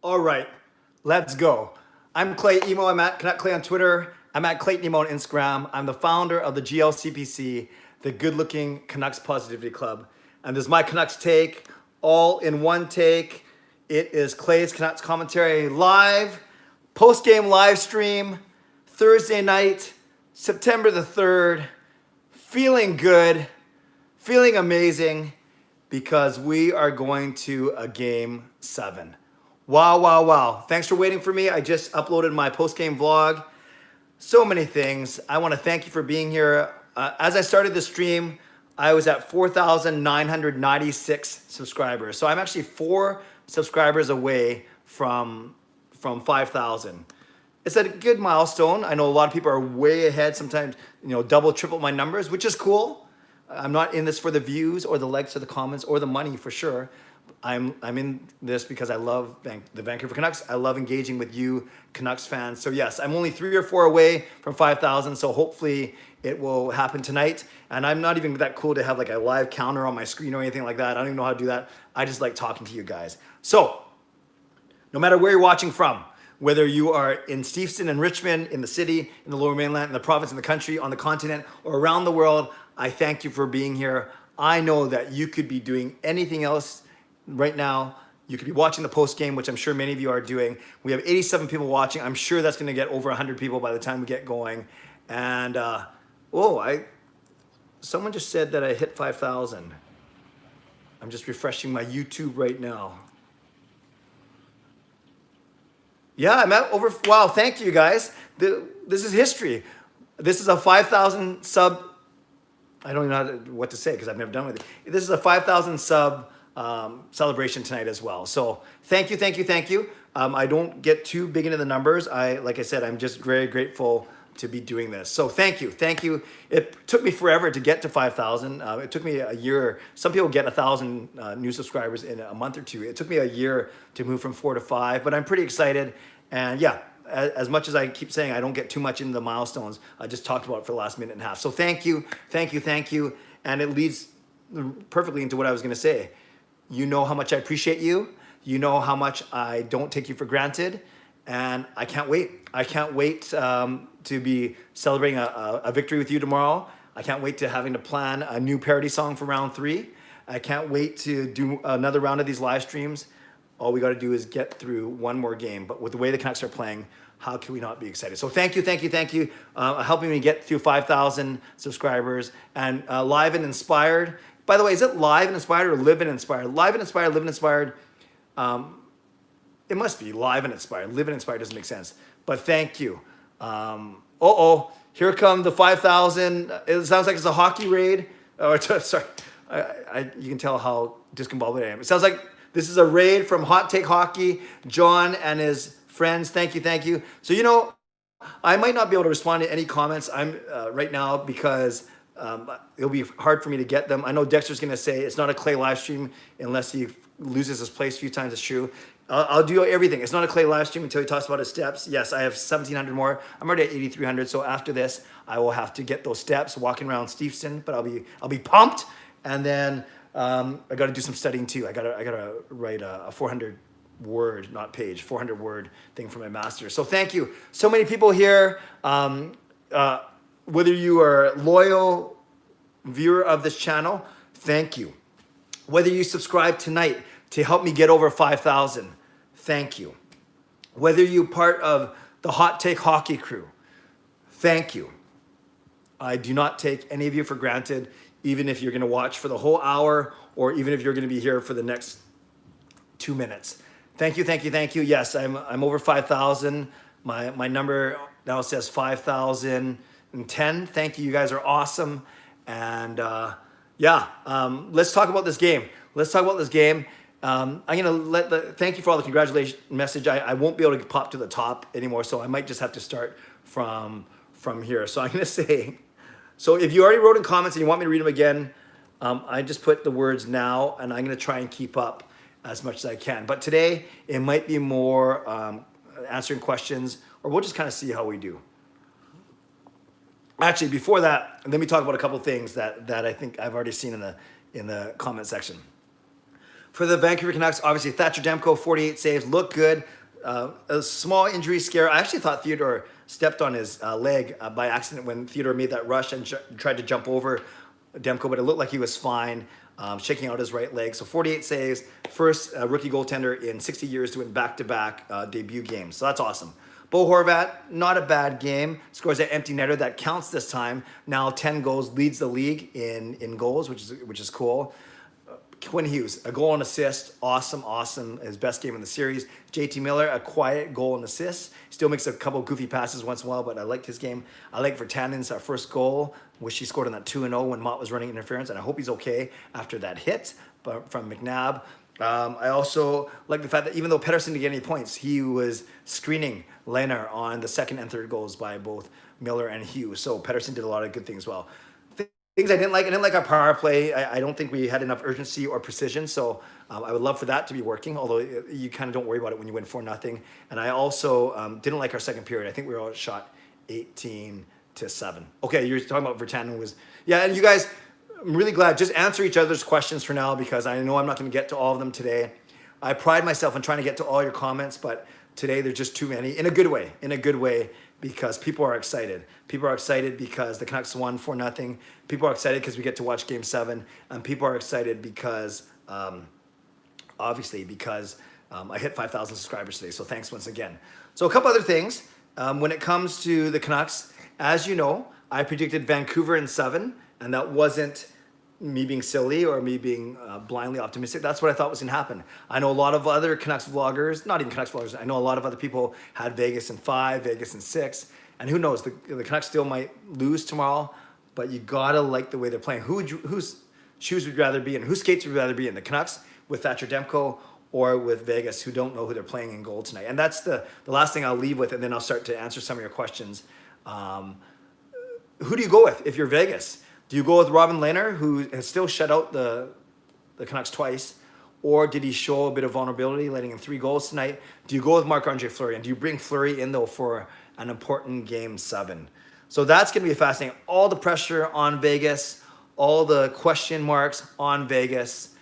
All right, let's go. I'm Clay Emo. I'm at Canuck Clay on Twitter. I'm at Clayton Emo on Instagram. I'm the founder of the GLCPC, the Good Looking Canucks Positivity Club. And this is my Canucks take, all in one take. It is Clay's Canucks commentary live, post-game live stream, Thursday night, September the 3rd. Feeling good, feeling amazing, because we are going to a game 7. Wow, wow, wow. Thanks for waiting for me. I just uploaded my post-game vlog. So many things. I want to thank you for being here. As I started the stream, I was at 4,996 subscribers. So I'm actually 4 subscribers away from 5,000. It's a good milestone. I know a lot of people are way ahead, sometimes, double, triple my numbers, which is cool. I'm not in this for the views or the likes or the comments or the money for sure. I'm in this because I love the Vancouver Canucks. I love engaging with you Canucks fans. So yes, I'm only 3 or 4 away from 5,000. So hopefully it will happen tonight. And I'm not even that cool to have like a live counter on my screen or anything like that. I don't even know how to do that. I just like talking to you guys. So no matter where you're watching from, whether you are in Steveston and Richmond, in the city, in the Lower Mainland, in the province, in the country, on the continent, or around the world, I thank you for being here. I know that you could be doing anything else right now. You could be watching the post game, which I'm sure many of you are doing. We have 87 people watching. I'm sure that's going to get over 100 people by the time we get going. And someone just said that I hit 5,000. I'm just refreshing my YouTube right now. Yeah, I'm at over. Wow, thank you guys. This is history. This is a 5,000 sub. I don't even know what to say because I've never done with it. This is a 5,000 sub celebration tonight as well. So thank you, thank you, thank you. I don't get too big into the numbers. Like I said, I'm just very grateful to be doing this. So thank you, thank you. It took me forever to get to 5,000. It took me a year. Some people get 1,000 new subscribers in a month or two. It took me a year to move from 4 to 5, but I'm pretty excited. And yeah, as much as I keep saying I don't get too much into the milestones, I just talked about it for the last minute and a half. So thank you, thank you, thank you. And it leads perfectly into what I was going to say. You know how much I appreciate you. You know how much I don't take you for granted. And I can't wait. I can't wait to be celebrating a victory with you tomorrow. I can't wait to having to plan a new parody song for round 3. I can't wait to do another round of these live streams. All we got to do is get through one more game. But with the way the Canucks are playing, how can we not be excited? So thank you, thank you, thank you. Helping me get through 5,000 subscribers and live and inspired. By the way, is it live and inspired or live and inspired? Live and inspired, live and inspired. It must be live and inspired. Live and inspired doesn't make sense. But thank you. Here come the 5,000. It sounds like it's a hockey raid. Oh, sorry. You can tell how discombobulated I am. It sounds like this is a raid from Hot Take Hockey. John and his friends. Thank you, thank you. So, I might not be able to respond to any comments right now because it'll be hard for me to get them. I know Dexter's going to say it's not a Clay live stream unless he loses his place a few times. It's true. I'll do everything. It's not a Clay live stream until he talks about his steps. Yes, I have 1,700 more. I'm already at 8,300. So after this, I will have to get those steps walking around Steveston. But I'll be pumped. And then I got to do some studying too. I got to write a 400 word, not page, 400 word thing for my master's. So thank you. So many people here. Whether you are a loyal viewer of this channel, thank you. Whether you subscribe tonight to help me get over 5,000, thank you. Whether you're part of the Hot Take Hockey crew, thank you. I do not take any of you for granted, even if you're going to watch for the whole hour or even if you're going to be here for the next 2 minutes. Thank you, thank you, thank you. Yes, I'm over 5,000. My number now says 5,010. Thank you. You guys are awesome. And let's talk about this game. I'm gonna thank you for all the congratulations message. I won't be able to pop to the top anymore, so I might just have to start from here. So I'm gonna say, so if you already wrote in comments and you want me to read them again, I just put the words now, and I'm gonna try and keep up as much as I can. But today it might be more answering questions, or we'll just kind of see how we do. Actually, before that, let me talk about a couple of things that I think I've already seen in the comment section. For the Vancouver Canucks, obviously Thatcher Demko, 48 saves, looked good. A small injury scare. I actually thought Theodore stepped on his leg by accident when Theodore made that rush and tried to jump over Demko, but it looked like he was fine, shaking out his right leg. So 48 saves, first rookie goaltender in 60 years to win back-to-back debut games. So that's awesome. Bo Horvat, not a bad game. Scores an empty netter that counts this time. Now 10 goals, leads the league in goals, which is cool. Quinn Hughes, a goal and assist, awesome. His best game in the series. JT Miller, a quiet goal and assist. Still makes a couple goofy passes once in a while, but I liked his game. I like Virtanen's first goal, which he scored on that 2-0 when Mott was running interference, and I hope he's okay after that hit from McNabb. I also like the fact that even though Pettersson didn't get any points, he was screening Lehner on the second and third goals by both Miller and Hughes. So Pettersson did a lot of good things well. Things I didn't like our power play. I don't think we had enough urgency or precision. So I would love for that to be working, although you kind of don't worry about it when you win 4-0. And I also didn't like our second period. I think we were all shot 18-7. Okay, you're talking about Virtanen was, yeah, and you guys, I'm really glad. Just answer each other's questions for now because I know I'm not going to get to all of them today. I pride myself in trying to get to all your comments, but today there's just too many in a good way, because people are excited. People are excited because the Canucks won 4-0. People are excited because we get to watch Game 7, and people are excited because, obviously, because I hit 5,000 subscribers today. So thanks once again. So a couple other things. When it comes to the Canucks, as you know, I predicted Vancouver in 7, and that wasn't me being silly or me being blindly optimistic. That's what I thought was going to happen. I know a lot of other Canucks vloggers, not even Canucks vloggers, I know a lot of other people had Vegas in 5, Vegas in 6, and who knows, the Canucks still might lose tomorrow, but you gotta like the way they're playing. Whose shoes would you rather be in? Whose skates would you rather be in? The Canucks with Thatcher Demko or with Vegas, who don't know who they're playing in goal tonight? And that's the last thing I'll leave with, and then I'll start to answer some of your questions. Who do you go with if you're Vegas? Do you go with Robin Lehner, who has still shut out the Canucks twice? Or did he show a bit of vulnerability, letting in 3 goals tonight? Do you go with Marc-Andre Fleury? And do you bring Fleury in, though, for an important Game 7? So that's going to be fascinating. All the pressure on Vegas, all the question marks on Vegas.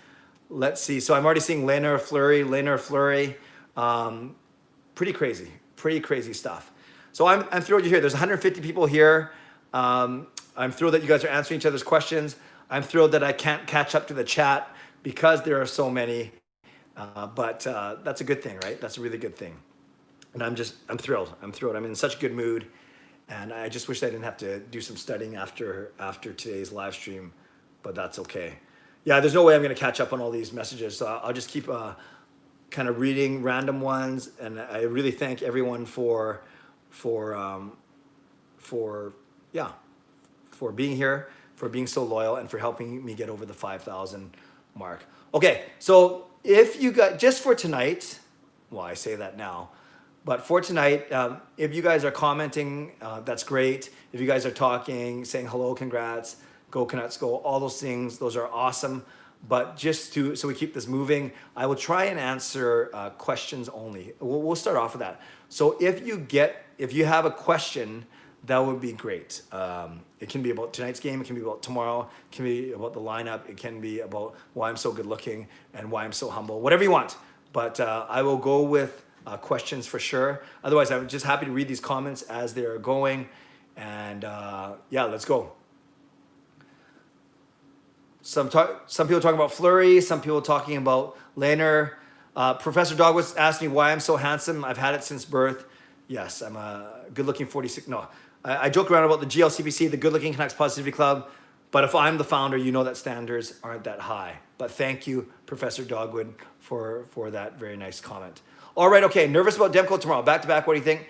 Let's see. So I'm already seeing Lehner, Fleury. Pretty crazy stuff. So I'm thrilled you're here. There's 150 people here. I'm thrilled that you guys are answering each other's questions. I'm thrilled that I can't catch up to the chat because there are so many. But that's a good thing, right? That's a really good thing. And I'm thrilled. I'm in such a good mood. And I just wish I didn't have to do some studying after today's live stream, but that's okay. Yeah, there's no way I'm going to catch up on all these messages. So I'll just keep kind of reading random ones. And I really thank everyone for being here, for being so loyal, and for helping me get over the 5,000 mark. Okay, so if you got, just for tonight, well, I say that now, but for tonight, if you guys are commenting, that's great. If you guys are talking, saying hello, congrats, go Canucks, go, all those things, those are awesome. But just so we keep this moving, I will try and answer questions only. We'll start off with that. So if you have a question, that would be great. It can be about tonight's game. It can be about tomorrow. It can be about the lineup. It can be about why I'm so good looking and why I'm so humble. Whatever you want. But I will go with questions for sure. Otherwise, I'm just happy to read these comments as they're going. And yeah, let's go. Some people talking about Fleury. Some people talking about Lehner. Professor Dogwood asked me why I'm so handsome. I've had it since birth. Yes, I'm a good-looking 46. No, I joke around about the GLCBC, the Good Looking Canucks Positivity Club, but if I'm the founder, you know that standards aren't that high. But thank you, Professor Dogwood, for that very nice comment. All right, okay, nervous about Demko tomorrow. Back-to-back, what do you think?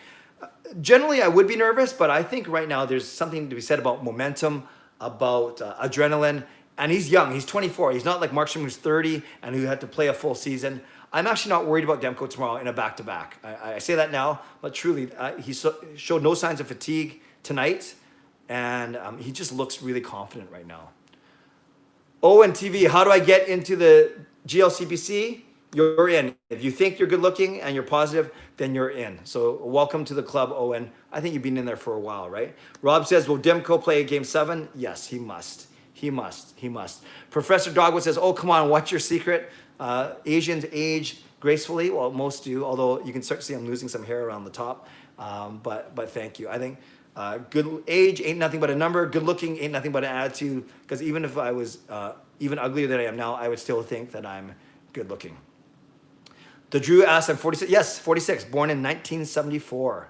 Generally, I would be nervous, but I think right now there's something to be said about momentum, about adrenaline, and he's young. He's 24. He's not like Markstrom, who's 30 and who had to play a full season. I'm actually not worried about Demko tomorrow in a back-to-back. I say that now, but truly, he showed no signs of fatigue tonight, and he just looks really confident right now. Owen TV, how do I get into the GLCBC? You're in. If you think you're good-looking and you're positive, then you're in. So welcome to the club, Owen. I think you've been in there for a while, right? Rob says, will Demko play Game 7? Yes, he must. He must. Professor Dogwood says, oh, come on, what's your secret? Asians age gracefully. Well, most do, although you can start to see I'm losing some hair around the top. But thank you. I think good age ain't nothing but a number. Good looking ain't nothing but an attitude. Because even if I was even uglier than I am now, I would still think that I'm good looking. The Drew asks, I'm 46. Yes, 46. Born in 1974.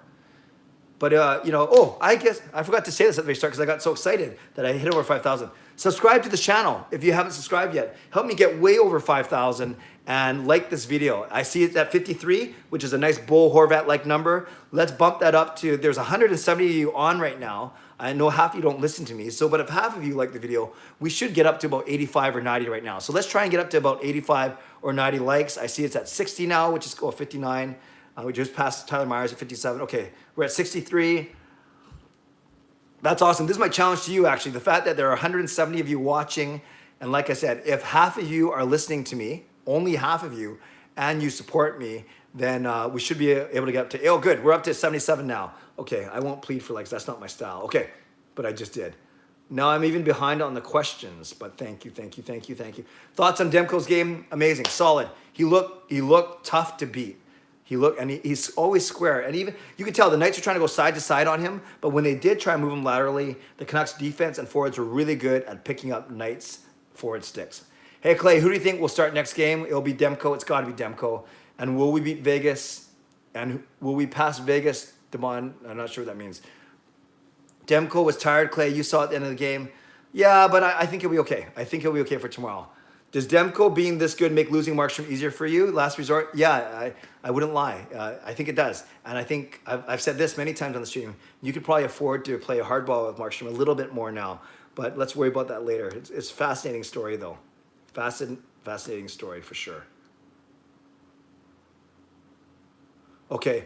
But, I guess I forgot to say this at the very start because I got so excited that I hit over 5,000. Subscribe to the channel if you haven't subscribed yet. Help me get way over 5,000 and like this video. I see it's at 53, which is a nice Bo Horvat-like number. Let's bump that up to, there's 170 of you on right now. I know half of you don't listen to me. But if half of you like the video, we should get up to about 85 or 90 right now. So let's try and get up to about 85 or 90 likes. I see it's at 60 now, which is 59. We just passed Tyler Myers at 57. Okay, we're at 63. That's awesome. This is my challenge to you, actually. The fact that there are 170 of you watching. And like I said, if half of you are listening to me, only half of you, and you support me, then we should be able to get up to, oh, good. We're up to 77 now. Okay, I won't plead for likes. That's not my style. Okay, but I just did. Now I'm even behind on the questions, but thank you. Thoughts on Demko's game? Amazing, solid. He looked tough to beat. He's always square. And even, you can tell the Knights are trying to go side to side on him, but when they did try and move him laterally, the Canucks defense and forwards were really good at picking up Knights forward sticks. Hey, Clay, who do you think will start next game? It'll be Demko. It's got to be Demko. And will we beat Vegas? And will we pass Vegas? Devon, I'm not sure what that means. Demko was tired, Clay. You saw at the end of the game. Yeah, but I think he'll be okay. I think he'll be okay for tomorrow. Does Demko being this good make losing Markstrom easier for you? Last resort? Yeah, I wouldn't lie. I think it does. And I think I've said this many times on the stream. You could probably afford to play a hardball with Markstrom a little bit more now. But let's worry about that later. It's a fascinating story, though. Fascinating story for sure. Okay.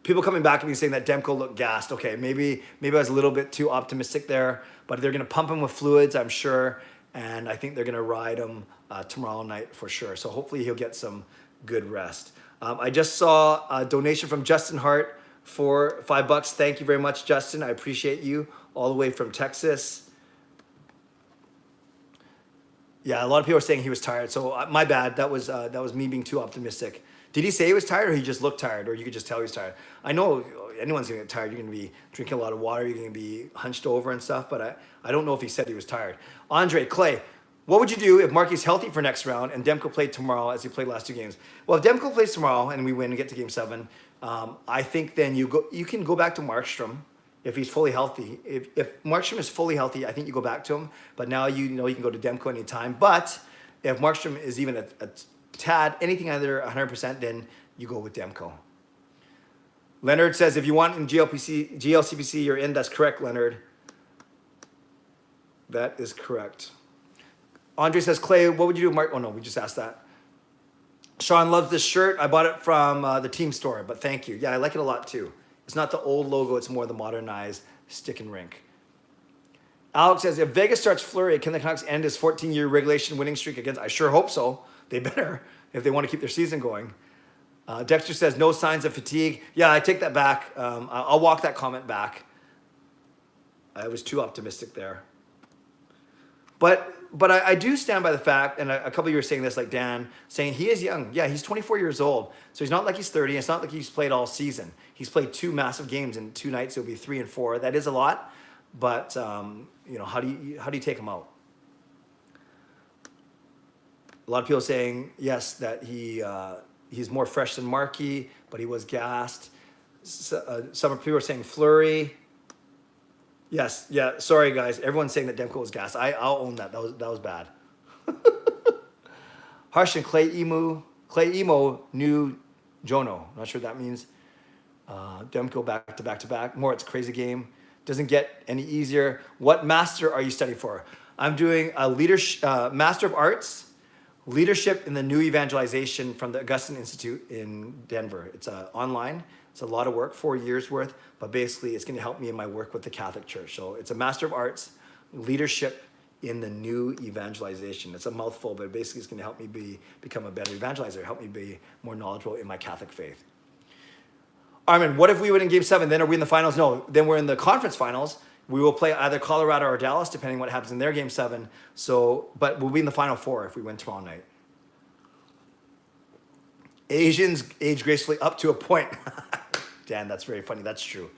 People coming back to me saying that Demko looked gassed. Okay, maybe I was a little bit too optimistic there, but they're going to pump him with fluids, I'm sure, and I think they're going to ride him tomorrow night for sure. So hopefully he'll get some good rest. I just saw a donation from Justin Hart for $5. Thank you very much, Justin. I appreciate you all the way from Texas. Yeah, a lot of people are saying he was tired, so my bad. That was me being too optimistic. Did he say he was tired, or he just looked tired, or you could just tell he was tired? I know anyone's going to get tired. You're going to be drinking a lot of water. You're going to be hunched over and stuff, but I don't know if he said he was tired. Andre, Clay, what would you do if Marky's healthy for next round and Demko played tomorrow as he played last two games? Well, if Demko plays tomorrow and we win and get to game 7, I think then you can go back to Markstrom if he's fully healthy. If Markstrom is fully healthy, I think you go back to him, but now you can go to Demko anytime. But if Markstrom is even a tad, anything under 100%, then you go with Demko. Leonard says, if you want in GLCPC, you're in. That's correct, Leonard. That is correct. Andre says, Clay, what would you do, Mark? Oh, no, we just asked that. Sean loves this shirt. I bought it from the team store, but thank you. Yeah, I like it a lot, too. It's not the old logo. It's more the modernized stick and rink. Alex says, if Vegas starts Fleury, can the Canucks end his 14-year regulation winning streak against? I sure hope so. They better if they want to keep their season going. Dexter says, no signs of fatigue. Yeah, I take that back. I'll walk that comment back. I was too optimistic there. But I do stand by the fact, and a couple of you are saying this, like Dan, saying he is young. Yeah, he's 24 years old. So he's not like he's 30. It's not like he's played all season. He's played 2 massive games in 2 nights. It'll be 3 and 4. That is a lot. But, how do you take him out? A lot of people saying, yes, that he's more fresh than Markey, but he was gassed. Some people are saying Fleury. Yes, yeah, sorry, guys. Everyone's saying that Demko was gassed. I'll own that. That was bad. Harsh and Clay Emo, new Jono. Not sure what that means. Demko back to back. Moritz, crazy game. Doesn't get any easier. What master are you studying for? I'm doing a Master of Arts. Leadership in the New Evangelization from the Augustine Institute in Denver. It's online. It's a lot of work, 4 years worth, but basically it's going to help me in my work with the Catholic Church. So it's a Master of Arts, Leadership in the New Evangelization. It's a mouthful, but basically it's going to help me become a better evangelizer, help me be more knowledgeable in my Catholic faith. Armin, what if we win in Game 7? Then are we in the finals? No, then we're in the conference finals. We will play either Colorado or Dallas, depending what happens in their Game 7. But we'll be in the Final 4 if we win tomorrow night. Asians age gracefully up to a point. Dan, that's very funny. That's true.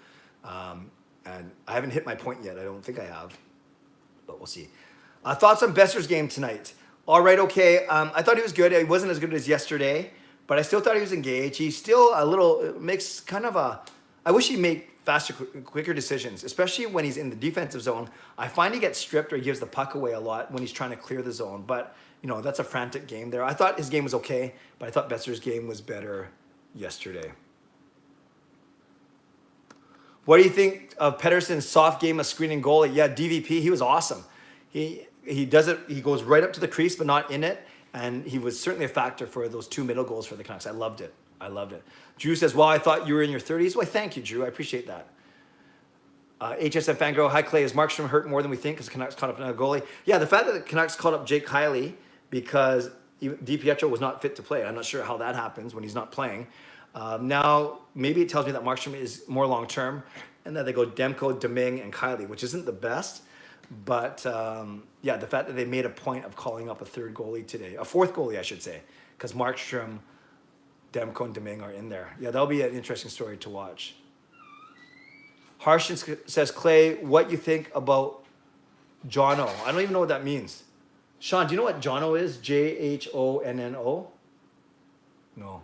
And I haven't hit my point yet. I don't think I have, but we'll see. Thoughts on Besser's game tonight? All right, okay. I thought he was good. He wasn't as good as yesterday, but I still thought he was engaged. He's still a little, makes kind of a, I wish he'd make faster, quicker decisions, especially when he's in the defensive zone. I find he gets stripped or he gives the puck away a lot when he's trying to clear the zone, but that's a frantic game there. I thought his game was okay, but I thought Besser's game was better yesterday. What do you think of Pettersson's soft game of screening goalie? Yeah, DVP, he was awesome. He does it, he goes right up to the crease, but not in it. And he was certainly a factor for those 2 middle goals for the Canucks. I loved it. Drew says, well, I thought you were in your 30s. Well, thank you, Drew. I appreciate that. HSM Fangirl, hi, Clay. Is Markstrom hurt more than we think because the Canucks caught up in a goalie? Yeah, the fact that the Canucks called up Jake Kiley because DiPietro was not fit to play. I'm not sure how that happens when he's not playing. Now, maybe it tells me that Markstrom is more long-term and that they go Demko, Deming, and Kiley, which isn't the best. But, yeah, the fact that they made a point of calling up a 3rd goalie today, a 4th goalie, I should say, because Markstrom, Demko, and Deming are in there. Yeah, that'll be an interesting story to watch. Harshin says, Clay, what you think about Jono? I don't even know what that means. Sean, do you know what Jono is? Jonno? No.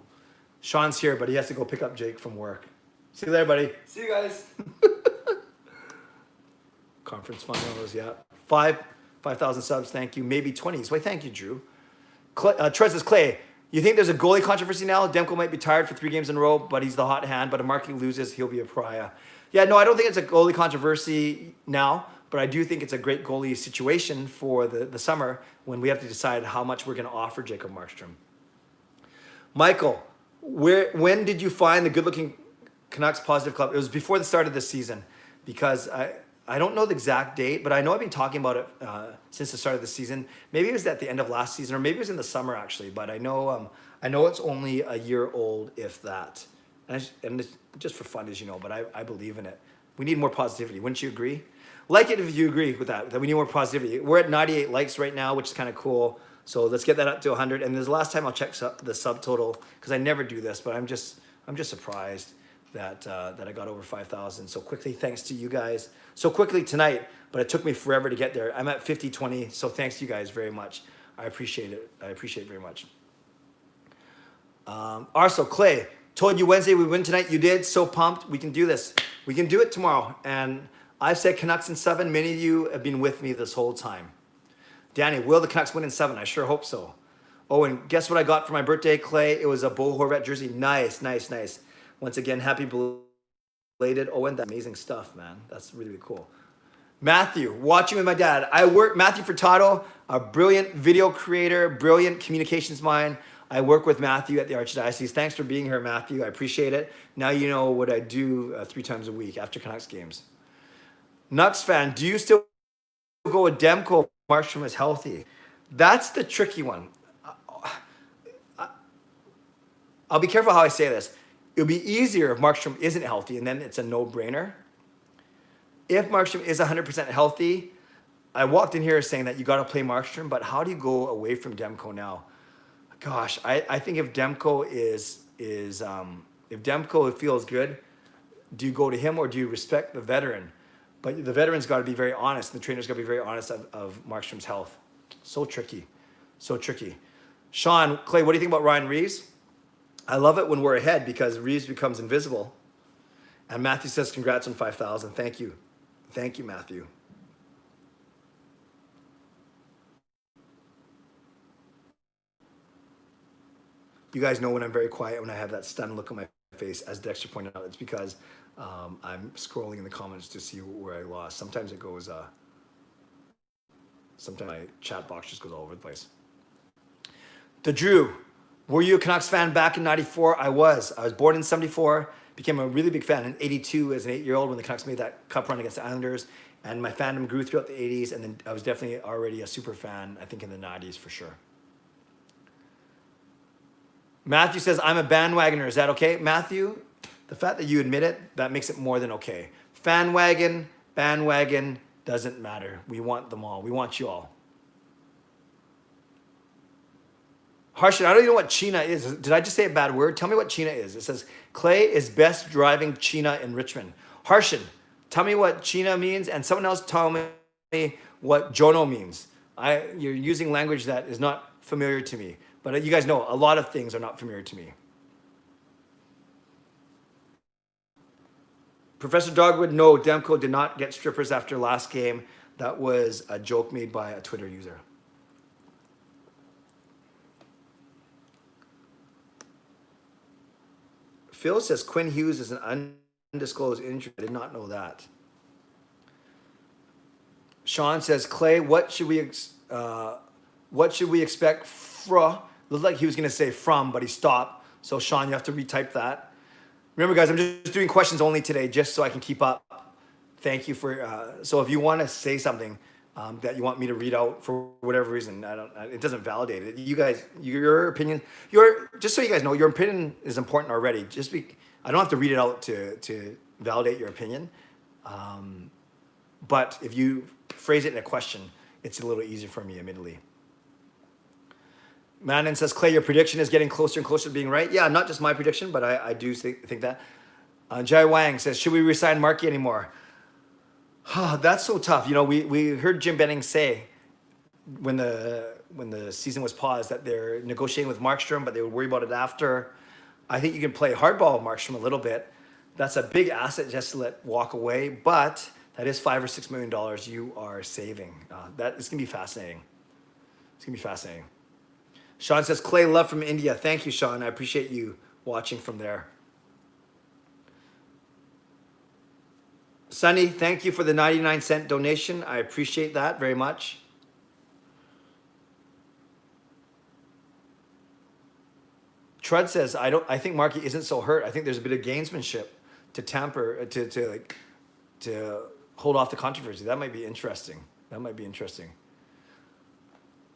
Sean's here, but he has to go pick up Jake from work. See you there, buddy. See you guys. Conference finals, yeah. 5,000 subs, thank you. Maybe 20s. Why, thank you, Drew. Trez says, Clay, you think there's a goalie controversy now? Demko might be tired for 3 games in a row, but he's the hot hand. But if Markey loses, he'll be a pariah. Yeah, no, I don't think it's a goalie controversy now, but I do think it's a great goalie situation for the summer when we have to decide how much we're going to offer Jacob Markstrom. Michael, when did you find the good-looking Canucks Positive Club? It was before the start of the season because I don't know the exact date, but I know I've been talking about it since the start of the season. Maybe it was at the end of last season, or maybe it was in the summer actually. But I know it's only a year old, if that. And it's just for fun, as you know. But I believe in it. We need more positivity. Wouldn't you agree? Like it if you agree with that. That we need more positivity. We're at 98 likes right now, which is kind of cool. So let's get that up to 100. And this is the last time I'll check the subtotal because I never do this, but I'm just surprised that I got over 5,000 so quickly, thanks to you guys. So quickly tonight, but it took me forever to get there. I'm at 50-20, so thanks to you guys very much. I appreciate it. I appreciate it very much. Arso, Clay, told you Wednesday we win tonight. You did. So pumped. We can do this. We can do it tomorrow. And I've said Canucks in 7. Many of you have been with me this whole time. Danny, will the Canucks win in 7? I sure hope so. Oh, and guess what I got for my birthday, Clay? It was a Bo Horvat jersey. Nice, nice, nice. Once again, happy belated. Owen, that's amazing stuff, man. That's really, really cool. Matthew, watching with my dad. Matthew Furtado, a brilliant video creator, brilliant communications mind. I work with Matthew at the Archdiocese. Thanks for being here, Matthew. I appreciate it. Now you know what I do 3 times a week after Canucks games. Nucks fan, do you still go with Demko if Markstrom is healthy? That's the tricky one. I'll be careful how I say this. It'll be easier if Markstrom isn't healthy, and then it's a no-brainer. If Markstrom is 100% healthy, I walked in here saying that you got to play Markstrom, but how do you go away from Demko now? Gosh, I think if Demko if Demko feels good, do you go to him or do you respect the veteran? But the veteran's got to be very honest. The trainer's got to be very honest of Markstrom's health. So tricky, so tricky. Sean, Clay, what do you think about Ryan Reeves? I love it when we're ahead because Reeves becomes invisible. And Matthew says, congrats on 5,000. Thank you. Thank you, Matthew. You guys know when I'm very quiet, when I have that stunned look on my face, as Dexter pointed out, it's because I'm scrolling in the comments to see where I lost. Sometimes it goes, sometimes my chat box just goes all over the place. The Drew. Were you a Canucks fan back in 94? I was. I was born in 74, became a really big fan in 82 as an 8-year-old when the Canucks made that cup run against the Islanders. And my fandom grew throughout the 80s, and then I was definitely already a super fan, I think in the 90s for sure. Matthew says, I'm a bandwagoner. Is that okay? Matthew, the fact that you admit it, that makes it more than okay. Fanwagon, bandwagon, doesn't matter. We want them all. We want you all. Harshan, I don't even know what China is. Did I just say a bad word? Tell me what China is. It says, Clay is best driving China in Richmond. Harshan, tell me what China means, and someone else tell me what Jono means. You're using language that is not familiar to me. But you guys know, a lot of things are not familiar to me. Professor Dogwood, no, Demko did not get strippers after last game. That was a joke made by a Twitter user. Phil says Quinn Hughes is an undisclosed injury. I did not know that. Sean says, Clay, what should we expect from? Looked like he was going to say from, but he stopped. So Sean, you have to retype that. Remember, guys, I'm just doing questions only today, just so I can keep up. Thank you for. So if you want to say something that you want me to read out for whatever reason, it doesn't validate it. You guys, your opinion, just so you guys know, your opinion is important already. I don't have to read it out to validate your opinion. But if you phrase it in a question, it's a little easier for me, admittedly. Manon says, Clay, your prediction is getting closer and closer to being right. Yeah, not just my prediction, but I do think that. Jai Wang says, should we resign Markey anymore? That's so tough. You know, we heard Jim Benning say when the season was paused that they're negotiating with Markstrom, but they would worry about it after. I think you can play hardball with Markstrom a little bit. That's a big asset just to let walk away, but that is $5 or $6 million you are saving. It's gonna be fascinating. It's gonna be fascinating. Sean says, Clay, love from India. Thank you, Sean. I appreciate you watching from there. Sunny, thank you for the 99-cent donation. I appreciate that very much. Trud says, I think Markey isn't so hurt. I think there's a bit of gamesmanship to hold off the controversy. That might be interesting.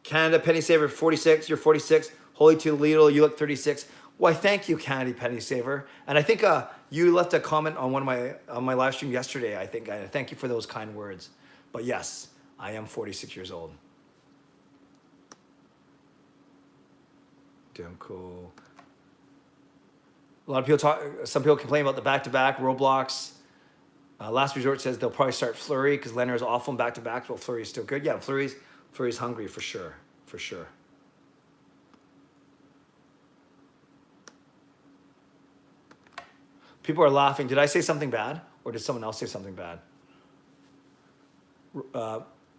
Canada Penny Saver 46, you're 46. Holy Toledo, you look 36. Why, thank you, Canada Penny Saver. And I think you left a comment on my live stream yesterday. I thank you for those kind words. But yes, I am 46 years old. Demko. A lot of people some people complain about the back-to-back Roblox. Last Resort says they'll probably start Fleury because Leonard is awful in back-to-backs, but Fleury is still good. Yeah, Fleury's hungry for sure. People are laughing. Did I say something bad, or did someone else say something bad?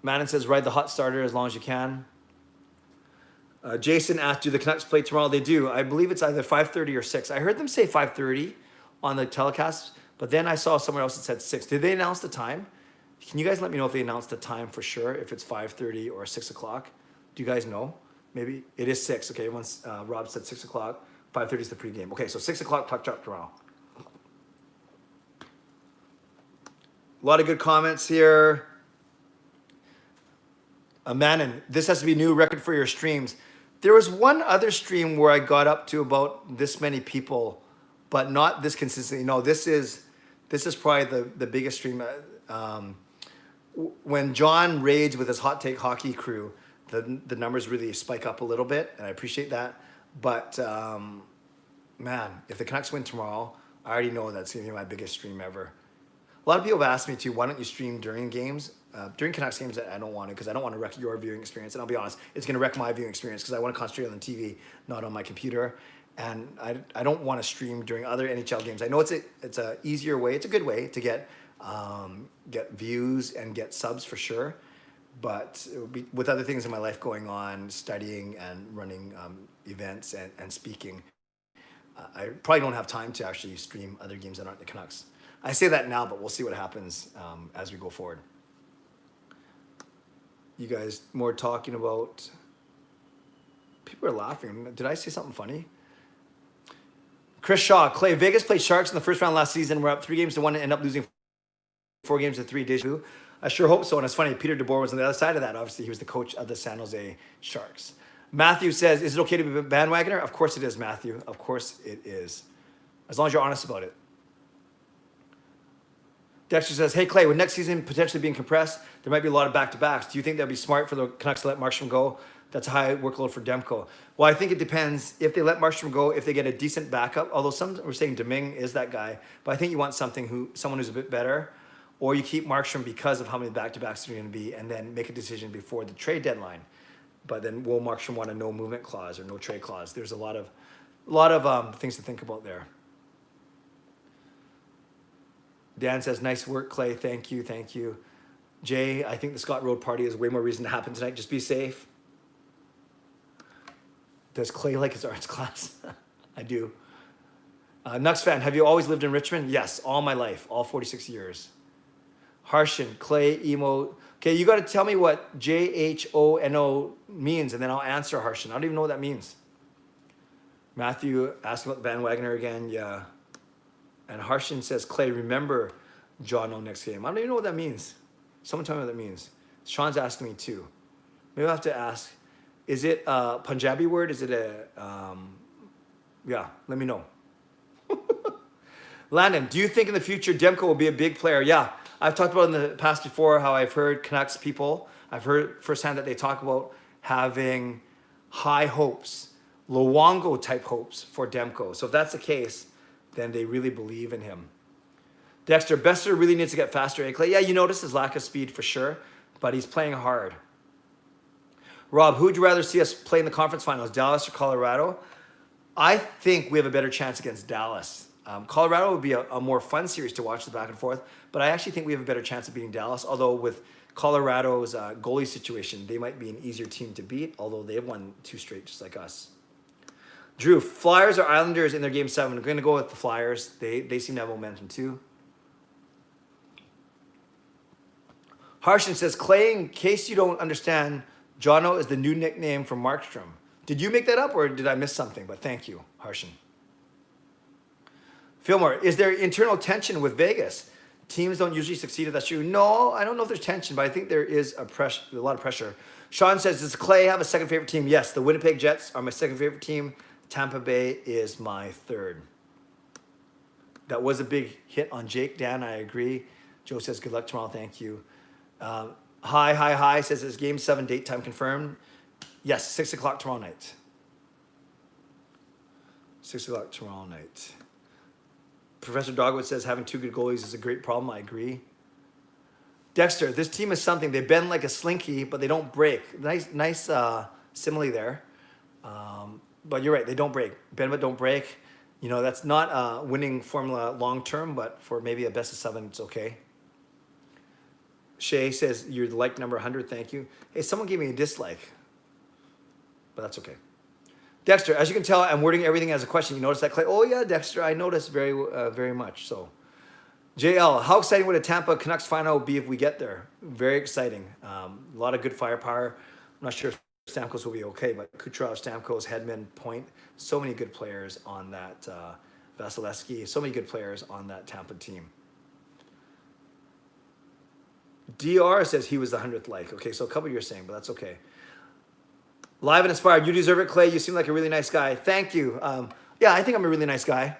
Madden says, ride the hot starter as long as you can. Jason asked, do the Canucks play tomorrow? They do. I believe it's either 5:30 or 6. I heard them say 5:30 on the telecast, but then I saw somewhere else that said 6. Did they announce the time? Can you guys let me know if they announced the time for sure, if it's 5:30 or 6 o'clock? Do you guys know? Maybe it is 6. Okay, once Rob said 6 o'clock, 5:30 is the pregame. Okay, so 6 o'clock puck drop tomorrow. A lot of good comments here. Manon, this has to be a new record for your streams. There was one other stream where I got up to about this many people, but not this consistently. No, this is probably the biggest stream. When John raids with his Hot Take Hockey crew, the numbers really spike up a little bit, and I appreciate that. But man, if the Canucks win tomorrow, I already know that's going to be my biggest stream ever. A lot of people have asked me too, why don't you stream during games? During Canucks games, I don't want to, because I don't want to wreck your viewing experience. And I'll be honest, it's going to wreck my viewing experience because I want to concentrate on the TV, not on my computer. And I don't want to stream during other NHL games. I know it's a easier way, it's a good way to get views and get subs for sure. But with other things in my life going on, studying and running events and speaking, I probably don't have time to actually stream other games that aren't the Canucks. I say that now, but we'll see what happens as we go forward. You guys more talking about, people are laughing. Did I say something funny? Chris Shaw, Clay, Vegas played Sharks in the first round last season. We're up 3-1 and end up losing 4-3 days. I sure hope so. And it's funny, Peter DeBoer was on the other side of that. Obviously, he was the coach of the San Jose Sharks. Matthew says, is it okay to be a bandwagoner? Of course it is, Matthew. Of course it is. As long as you're honest about it. Dexter says, hey, Clay, with next season potentially being compressed, there might be a lot of back-to-backs. Do you think that'd be smart for the Canucks to let Markstrom go? That's a high workload for Demko. Well, I think it depends if they let Markstrom go, if they get a decent backup. Although some were saying Deming is that guy, but I think you want someone who's a bit better, or you keep Markstrom because of how many back-to-backs are going to be, and then make a decision before the trade deadline. But then will Markstrom want a no movement clause or no trade clause? There's a lot of things to think about there. Dan says, nice work, Clay. Thank you, thank you. Jay, I think the Scott Road party is way more reason to happen tonight. Just be safe. Does Clay like his arts class? I do. Nux fan, have you always lived in Richmond? Yes, all my life, all 46 years. Harshan, Clay, emo. Okay, you got to tell me what JHONO means, and then I'll answer Harshan. I don't even know what that means. Matthew asking about the bandwagoner again. Yeah. And Harshan says, Clay, remember John O next game. I don't even know what that means. Someone tell me what that means. Sean's asking me too. Maybe I'll have to ask. Is it a Punjabi word? Is it a, yeah, let me know. Landon, do you think in the future Demko will be a big player? Yeah, I've talked about in the past before how I've heard Canucks people, I've heard firsthand that they talk about having high hopes, Luongo type hopes for Demko. So if that's the case, then they really believe in him. Dexter, Besser really needs to get faster. Eh, Clay? Yeah, you notice his lack of speed for sure, but he's playing hard. Rob, who would you rather see us play in the conference finals, Dallas or Colorado? I think we have a better chance against Dallas. Colorado would be a more fun series to watch the back and forth, but I actually think we have a better chance of beating Dallas, although with Colorado's goalie situation, they might be an easier team to beat, although they've won 2 straight just like us. Drew, Flyers or Islanders in their game 7? I'm going to go with the Flyers. They seem to have momentum too. Harshan says, Clay, in case you don't understand, Jono is the new nickname for Markstrom. Did you make that up or did I miss something? But thank you, Harshan. Fillmore, is there internal tension with Vegas? Teams don't usually succeed if that's true. No, I don't know if there's tension, but I think there is a lot of pressure. Sean says, does Clay have a second favorite team? Yes, the Winnipeg Jets are my second favorite team. Tampa Bay is my third. That was a big hit on Jake. Dan, I agree. Joe says, good luck tomorrow. Thank you. Hi, says, is game 7 date time confirmed? Yes, 6 o'clock tomorrow night. 6 o'clock tomorrow night. Professor Dogwood says, having 2 good goalies is a great problem. I agree. Dexter, this team is something. They bend like a slinky, but they don't break. Nice simile there. But you're right, they don't break. Bend but don't break. You know, that's not a winning formula long term, but for maybe a best of 7, it's okay. Shay says, you're the like number 100, thank you. Hey, someone gave me a dislike, but that's okay. Dexter, as you can tell, I'm wording everything as a question. You notice that, Clay? Oh yeah, Dexter, I noticed very much. So, JL, how exciting would a Tampa Canucks final be if we get there? Very exciting. A lot of good firepower. I'm not sure if Stamkos will be okay, but Kucherov, Stamkos, Hedman, Point, so many good players on that, Vasilevsky, so many good players on that Tampa team. DR says he was the 100th like. Okay, so a couple you're saying, but that's okay. Live and inspired. You deserve it, Clay. You seem like a really nice guy. Thank you. Yeah, I think I'm a really nice guy.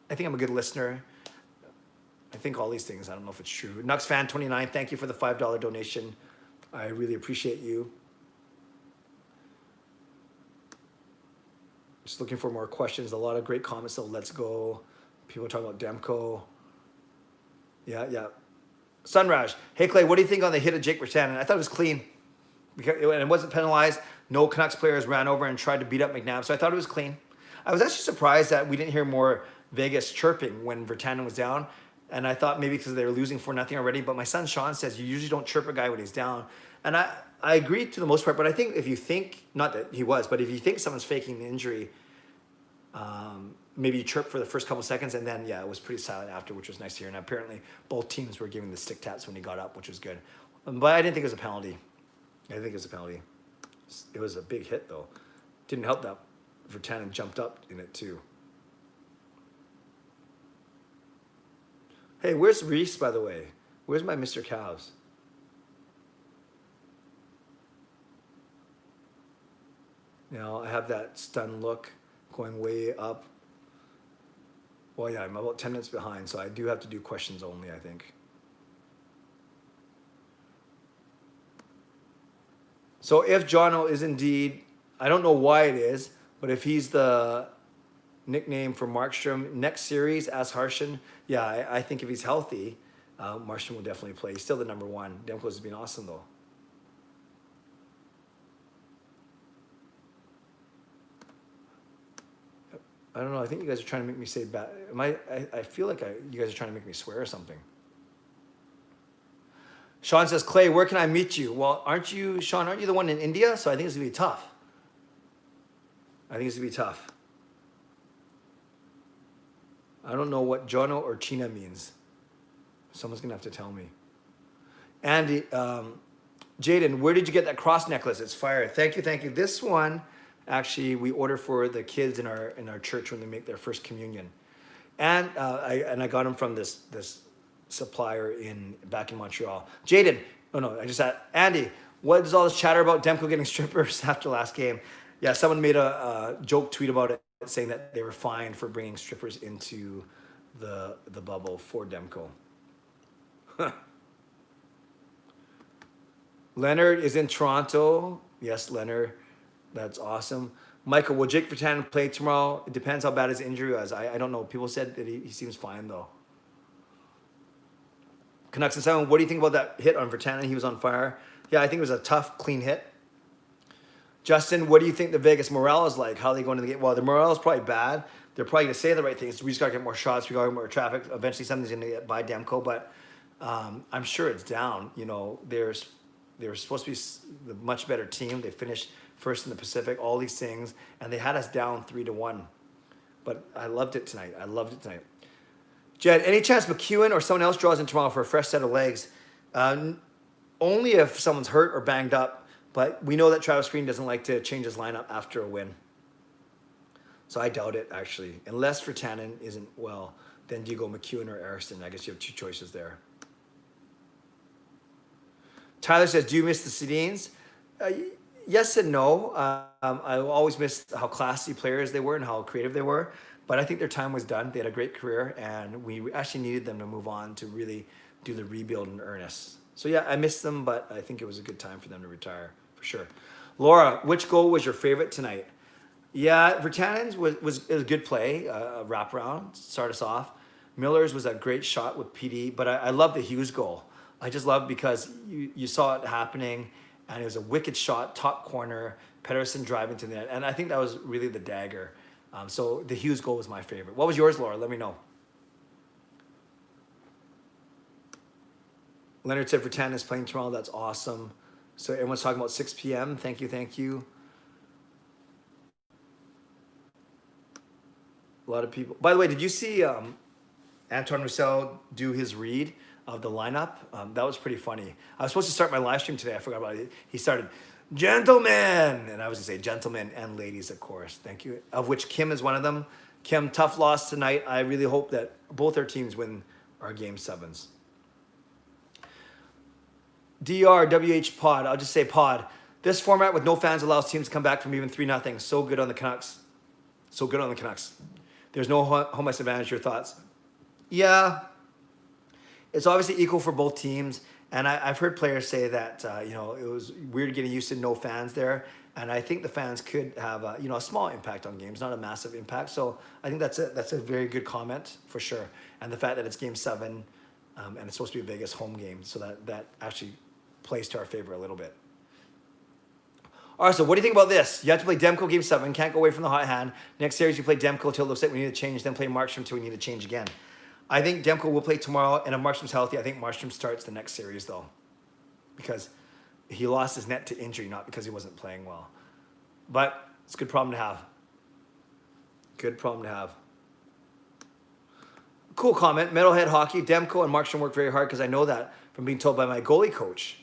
I think I'm a good listener. I think all these things. I don't know if it's true. Nux fan 29. Thank you for the $5 donation. I really appreciate you. Just looking for more questions. A lot of great comments. So let's go. People are talking about Demko. Yeah. Sunraj. Hey, Clay, what do you think on the hit of Jake Virtanen? I thought it was clean. Because it wasn't penalized. No Canucks players ran over and tried to beat up McNabb. So I thought it was clean. I was actually surprised that we didn't hear more Vegas chirping when Virtanen was down. And I thought maybe because they were losing 4-0 already. But my son Sean says you usually don't chirp a guy when he's down. And I agree to the most part. But I think if you think, not that he was, but if you think someone's faking the injury, maybe you chirp for the first couple seconds. And then, yeah, it was pretty silent after, which was nice to hear. And apparently both teams were giving the stick taps when he got up, which was good. But I didn't think it was a penalty. I think it was a penalty. It was a big hit, though. Didn't help that Virtanen jumped up in it, too. Hey, where's Reese, by the way? Where's my Mr. Cows? You know, I have that stunned look going way up. Well, yeah, I'm about 10 minutes behind, so I do have to do questions only, I think. So if Jono is indeed, I don't know why it is, but if he's the nickname for Markstrom next series as Harshan, yeah, I think if he's healthy, Markstrom will definitely play. He's still the number one. Demko has been awesome though. I don't know. I think you guys are trying to make me say bad. I feel like you guys are trying to make me swear or something. Sean says, Clay, where can I meet you? Well, Sean, aren't you the one in India? So I think it's going to be tough. I don't know what Jono or China means. Someone's going to have to tell me. Andy, Jaden, where did you get that cross necklace? It's fire. Thank you. This one, actually, we order for the kids in our church when they make their first communion. And I got them from this supplier back in Montreal. Jaden, I just said, Andy, what is all this chatter about Demko getting strippers after last game? Yeah, someone made a joke tweet about it, saying that they were fined for bringing strippers into the bubble for Demko. Leonard is in Toronto. Yes, Leonard. That's awesome. Michael, will Jake Virtanen play tomorrow? It depends how bad his injury was. I don't know. People said that he seems fine, though. Canucks in 7, what do you think about that hit on Virtanen? He was on fire. Yeah, I think it was a tough, clean hit. Justin, what do you think the Vegas morale is like? How are they going to the game? Well, the morale is probably bad. They're probably going to say the right things. We just got to get more shots. We got to get more traffic. Eventually, something's going to get by Demko, but I'm sure it's down. They were supposed to be the much better team. They finished first in the Pacific, all these things, and they had us down 3-1. But I loved it tonight. Jed, any chance McEwen or someone else draws in tomorrow for a fresh set of legs? Only if someone's hurt or banged up, but we know that Travis Green doesn't like to change his lineup after a win. So I doubt it, actually. Unless Virtanen isn't well, then do you go McEwen or Eriksson? I guess you have two choices there. Tyler says, do you miss the Sedins? Yes and no. I always missed how classy players they were and how creative they were. But I think their time was done. They had a great career, and we actually needed them to move on to really do the rebuild in earnest. So yeah, I missed them, but I think it was a good time for them to retire, for sure. Laura, which goal was your favorite tonight? Yeah, Virtanen's was a good play, a wraparound, start us off. Miller's was a great shot with PD, but I love the Hughes goal. I just love because you saw it happening, and it was a wicked shot, top corner, Pettersson driving to the net, and I think that was really the dagger. So the Hughes goal was my favorite. What was yours, Laura? Let me know. Leonard said Virtanen is playing tomorrow. That's awesome. So everyone's talking about 6 p.m. Thank you. A lot of people. By the way, did you see Antoine Roussel do his read of the lineup? That was pretty funny. I was supposed to start my live stream today. I forgot about it. He started, gentlemen, and I was going to say gentlemen and ladies, of course. Thank you. Of which Kim is one of them. Kim, tough loss tonight. I really hope that both our teams win our game 7s. DRWH pod. I'll just say pod. This format with no fans allows teams to come back from even 3-0. So good on the Canucks. There's no home ice advantage. Your thoughts? Yeah. It's obviously equal for both teams. And I've heard players say that, it was weird getting used to no fans there. And I think the fans could have, a small impact on games, not a massive impact. So I think that's a very good comment for sure. And the fact that it's game 7 and it's supposed to be a Vegas home game. So that actually plays to our favor a little bit. All right, so what do you think about this? You have to play Demko game 7. Can't go away from the hot hand. Next series, you play Demko until it looks like we need to change. Then play Markstrom until we need to change again. I think Demko will play tomorrow, and if Markstrom's healthy, I think Markstrom starts the next series, though. Because he lost his net to injury, not because he wasn't playing well. But it's a good problem to have. Cool comment. Metalhead Hockey. Demko and Markstrom work very hard because I know that from being told by my goalie coach.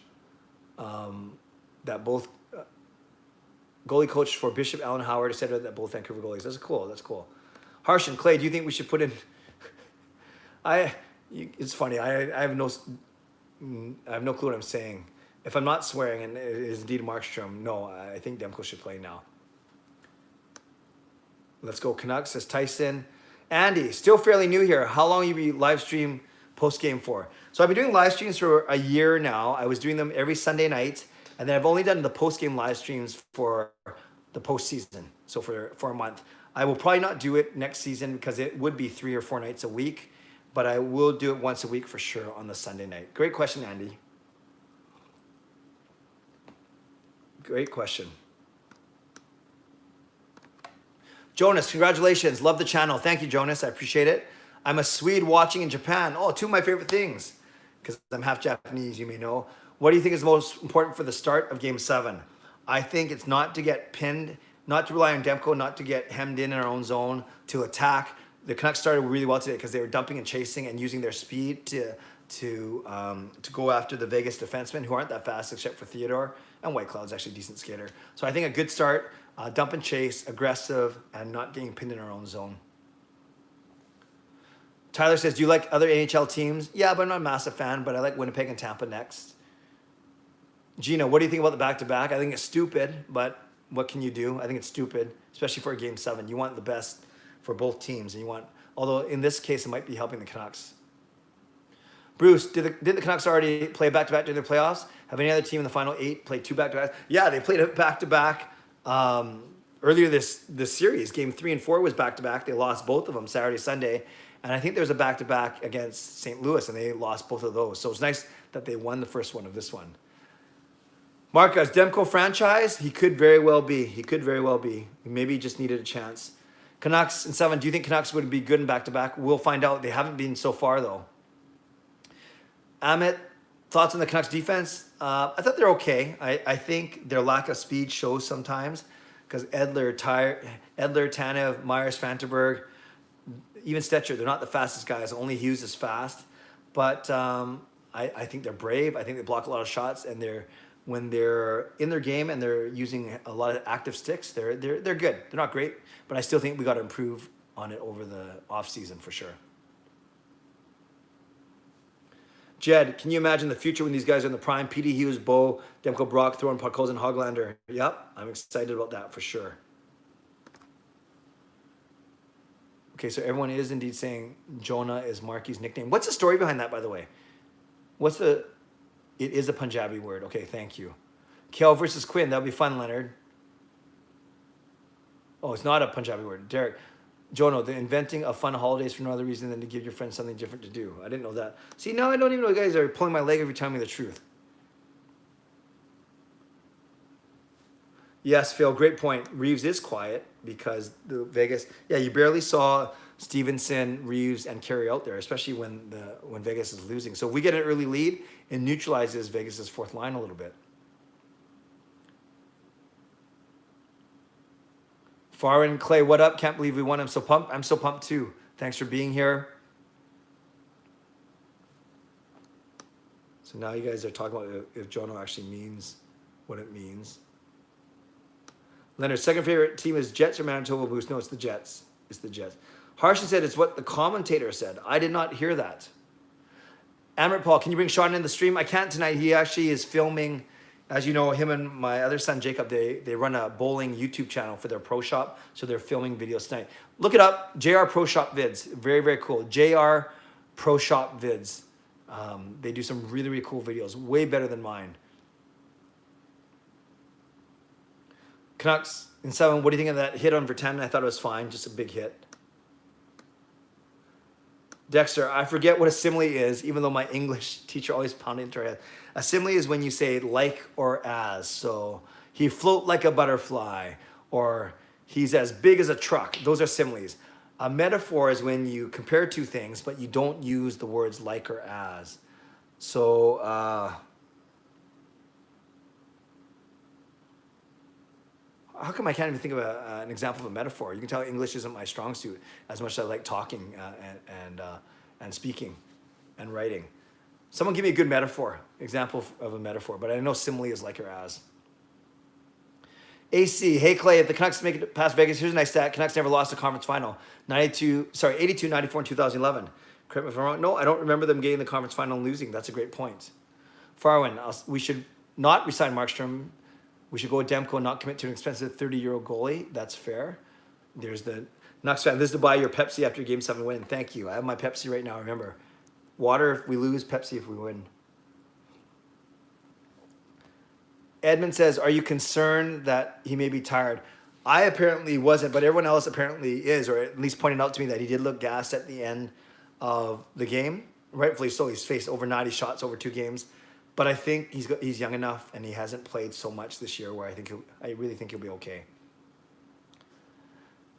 That both goalie coach for Bishop Allen Howard said that both Vancouver goalies. That's cool. Harshan, Clay, do you think we should put in... It's funny. I have no clue what I'm saying. If I'm not swearing, and it is indeed Markstrom, no, I think Demko should play now. Let's go Canucks, says Tyson. Andy, still fairly new here. How long will you be live stream post game for? So I've been doing live streams for a year now. I was doing them every Sunday night, And then I've only done the post-game live streams for the postseason, so for a month. I will probably not do it next season because it would be 3 or 4 nights a week, but I will do it once a week for sure on the Sunday night. Great question, Andy. Great question. Jonas, congratulations. Love the channel. Thank you, Jonas. I appreciate it. I'm a Swede watching in Japan. Oh, two of my favorite things, because I'm half Japanese, you may know. What do you think is most important for the start of Game 7? I think it's not to get pinned, not to rely on Demko, not to get hemmed in our own zone, to attack. The Canucks started really well today because they were dumping and chasing and using their speed to go after the Vegas defensemen, who aren't that fast except for Theodore, and White Cloud's actually a decent skater. So I think a good start, dump and chase, aggressive, and not getting pinned in our own zone. Tyler says, do you like other NHL teams? Yeah, but I'm not a massive fan, but I like Winnipeg and Tampa next. Gina, what do you think about the back-to-back? I think it's stupid, but what can you do? I think it's stupid, especially for a Game 7. You want the best for both teams, and you want, although in this case, it might be helping the Canucks. Bruce, did the Canucks already play back-to-back during the playoffs? Have any other team in the final 8 played 2 back-to-backs? Yeah, they played a back-to-back earlier this series. Game 3 and 4 was back-to-back. They lost both of them Saturday, Sunday. And I think there was a back-to-back against St. Louis, and they lost both of those. So it's nice that they won the first one of this one. Marcus, Demko franchise? He could very well be. He could very well be. Maybe he just needed a chance. Canucks in 7. Do you think Canucks would be good in back-to-back? We'll find out. They haven't been so far, though. Amit, thoughts on the Canucks defense? I thought they're okay. I think their lack of speed shows sometimes because Edler, Tanev, Myers, Fantenberg, even Stetcher, they're not the fastest guys. Only Hughes is fast. But I think they're brave. I think they block a lot of shots, and when they're in their game and they're using a lot of active sticks, they're good. They're not great, but I still think we got to improve on it over the offseason for sure. Jed, can you imagine the future when these guys are in the prime? Petey, Hughes, Bo, Demko, Brock, Thorne, Podkolzin, Hoglander. Yep, I'm excited about that for sure. Okay, so everyone is indeed saying Jonah is Marky's nickname. What's the story behind that, by the way? It is a Punjabi word. Okay, thank you. Kel versus Quinn. That would be fun, Leonard. Oh, it's not a Punjabi word. Derek. Jono, the inventing of fun holidays for no other reason than to give your friends something different to do. I didn't know that. See, now I don't even know you guys are pulling my leg every time you tell me the truth. Yes, Phil, great point. Reeves is quiet because the Vegas, yeah, you barely saw Stevenson, Reeves, and Carey out there, especially when Vegas is losing. So if we get an early lead, it neutralizes Vegas's fourth line a little bit. Farron, Clay, what up? Can't believe we won. I'm so pumped. I'm so pumped too. Thanks for being here. So now you guys are talking about if Jono actually means what it means. Leonard's second favorite team is Jets or Manitoba Moose. No, it's the Jets. It's the Jets. Harshan said it's what the commentator said. I did not hear that. Amrit Paul, can you bring Sean in the stream? I can't tonight. He actually is filming. As you know, him and my other son, Jacob, they run a bowling YouTube channel for their Pro Shop. So they're filming videos tonight. Look it up, JR Pro Shop Vids. Very, very cool. JR Pro Shop Vids. They do some really, really cool videos. Way better than mine. Canucks in 7. What do you think of that hit on Vertanen? I thought it was fine. Just a big hit. Dexter, I forget what a simile is, even though my English teacher always pounded into our head. A simile is when you say like or as. So he float like a butterfly, or he's as big as a truck. Those are similes. A metaphor is when you compare two things, but you don't use the words like or as. So how come I can't even think of an example of a metaphor? You can tell English isn't my strong suit as much as I like talking and speaking and writing. Someone give me a good metaphor, example of a metaphor, but I know simile is like or as. AC, hey Clay, if the Canucks make it past Vegas, here's a nice stat. Canucks never lost a conference final. 82, 94 in 2011. Correct me if I'm wrong. No, I don't remember them getting the conference final and losing. That's a great point. Farwin, we should not resign Markstrom. We should go with Demko and not commit to an expensive 30-year-old goalie. That's fair. There's the Canucks fan. This is to buy your Pepsi after Game 7 win. Thank you. I have my Pepsi right now, remember. Water if we lose, Pepsi if we win. Edmund says, are you concerned that he may be tired? I apparently wasn't, but everyone else apparently is, or at least pointed out to me that he did look gassed at the end of the game. Rightfully so. He's faced over 90 shots over 2 games. But I think he's young enough and he hasn't played so much this year where I really think he'll be okay.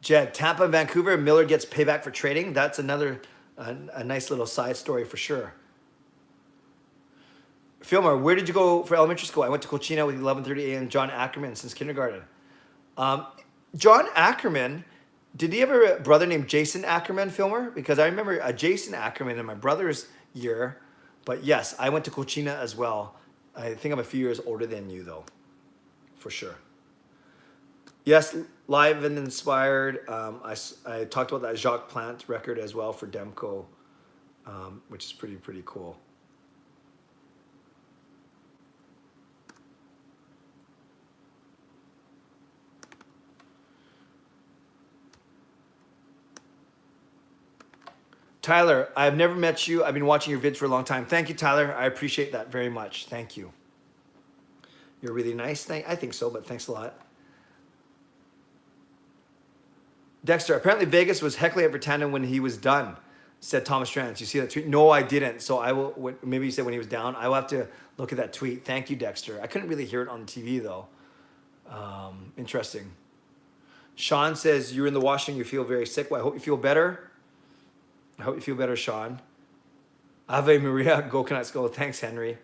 Jed, Tampa and Vancouver, Miller gets payback for trading. That's another a nice little side story for sure. Filmer, where did you go for elementary school? I went to Cochina with 11:30 a.m. John Ackerman since kindergarten. John Ackerman, did he have a brother named Jason Ackerman, Filmer? Because I remember a Jason Ackerman in my brother's year. But yes, I went to Cochina as well. I think I'm a few years older than you, though, for sure. Yes, live and inspired. I talked about that Jacques Plante record as well for Demko, which is pretty cool. Tyler, I've never met you. I've been watching your vids for a long time. Thank you, Tyler. I appreciate that very much. Thank you. You're really nice. I think so, but thanks a lot. Dexter, apparently Vegas was heckling at Vertanen when he was done, said Thomas Strands. You see that tweet? No, I didn't. So I will, maybe you said when he was down. I will have to look at that tweet. Thank you, Dexter. I couldn't really hear it on TV, though. Interesting. Sean says, you're in the washing. You feel very sick. Well, I hope you feel better. I hope you feel better, Sean. Ave Maria, go Canucks, go. Thanks, Henry.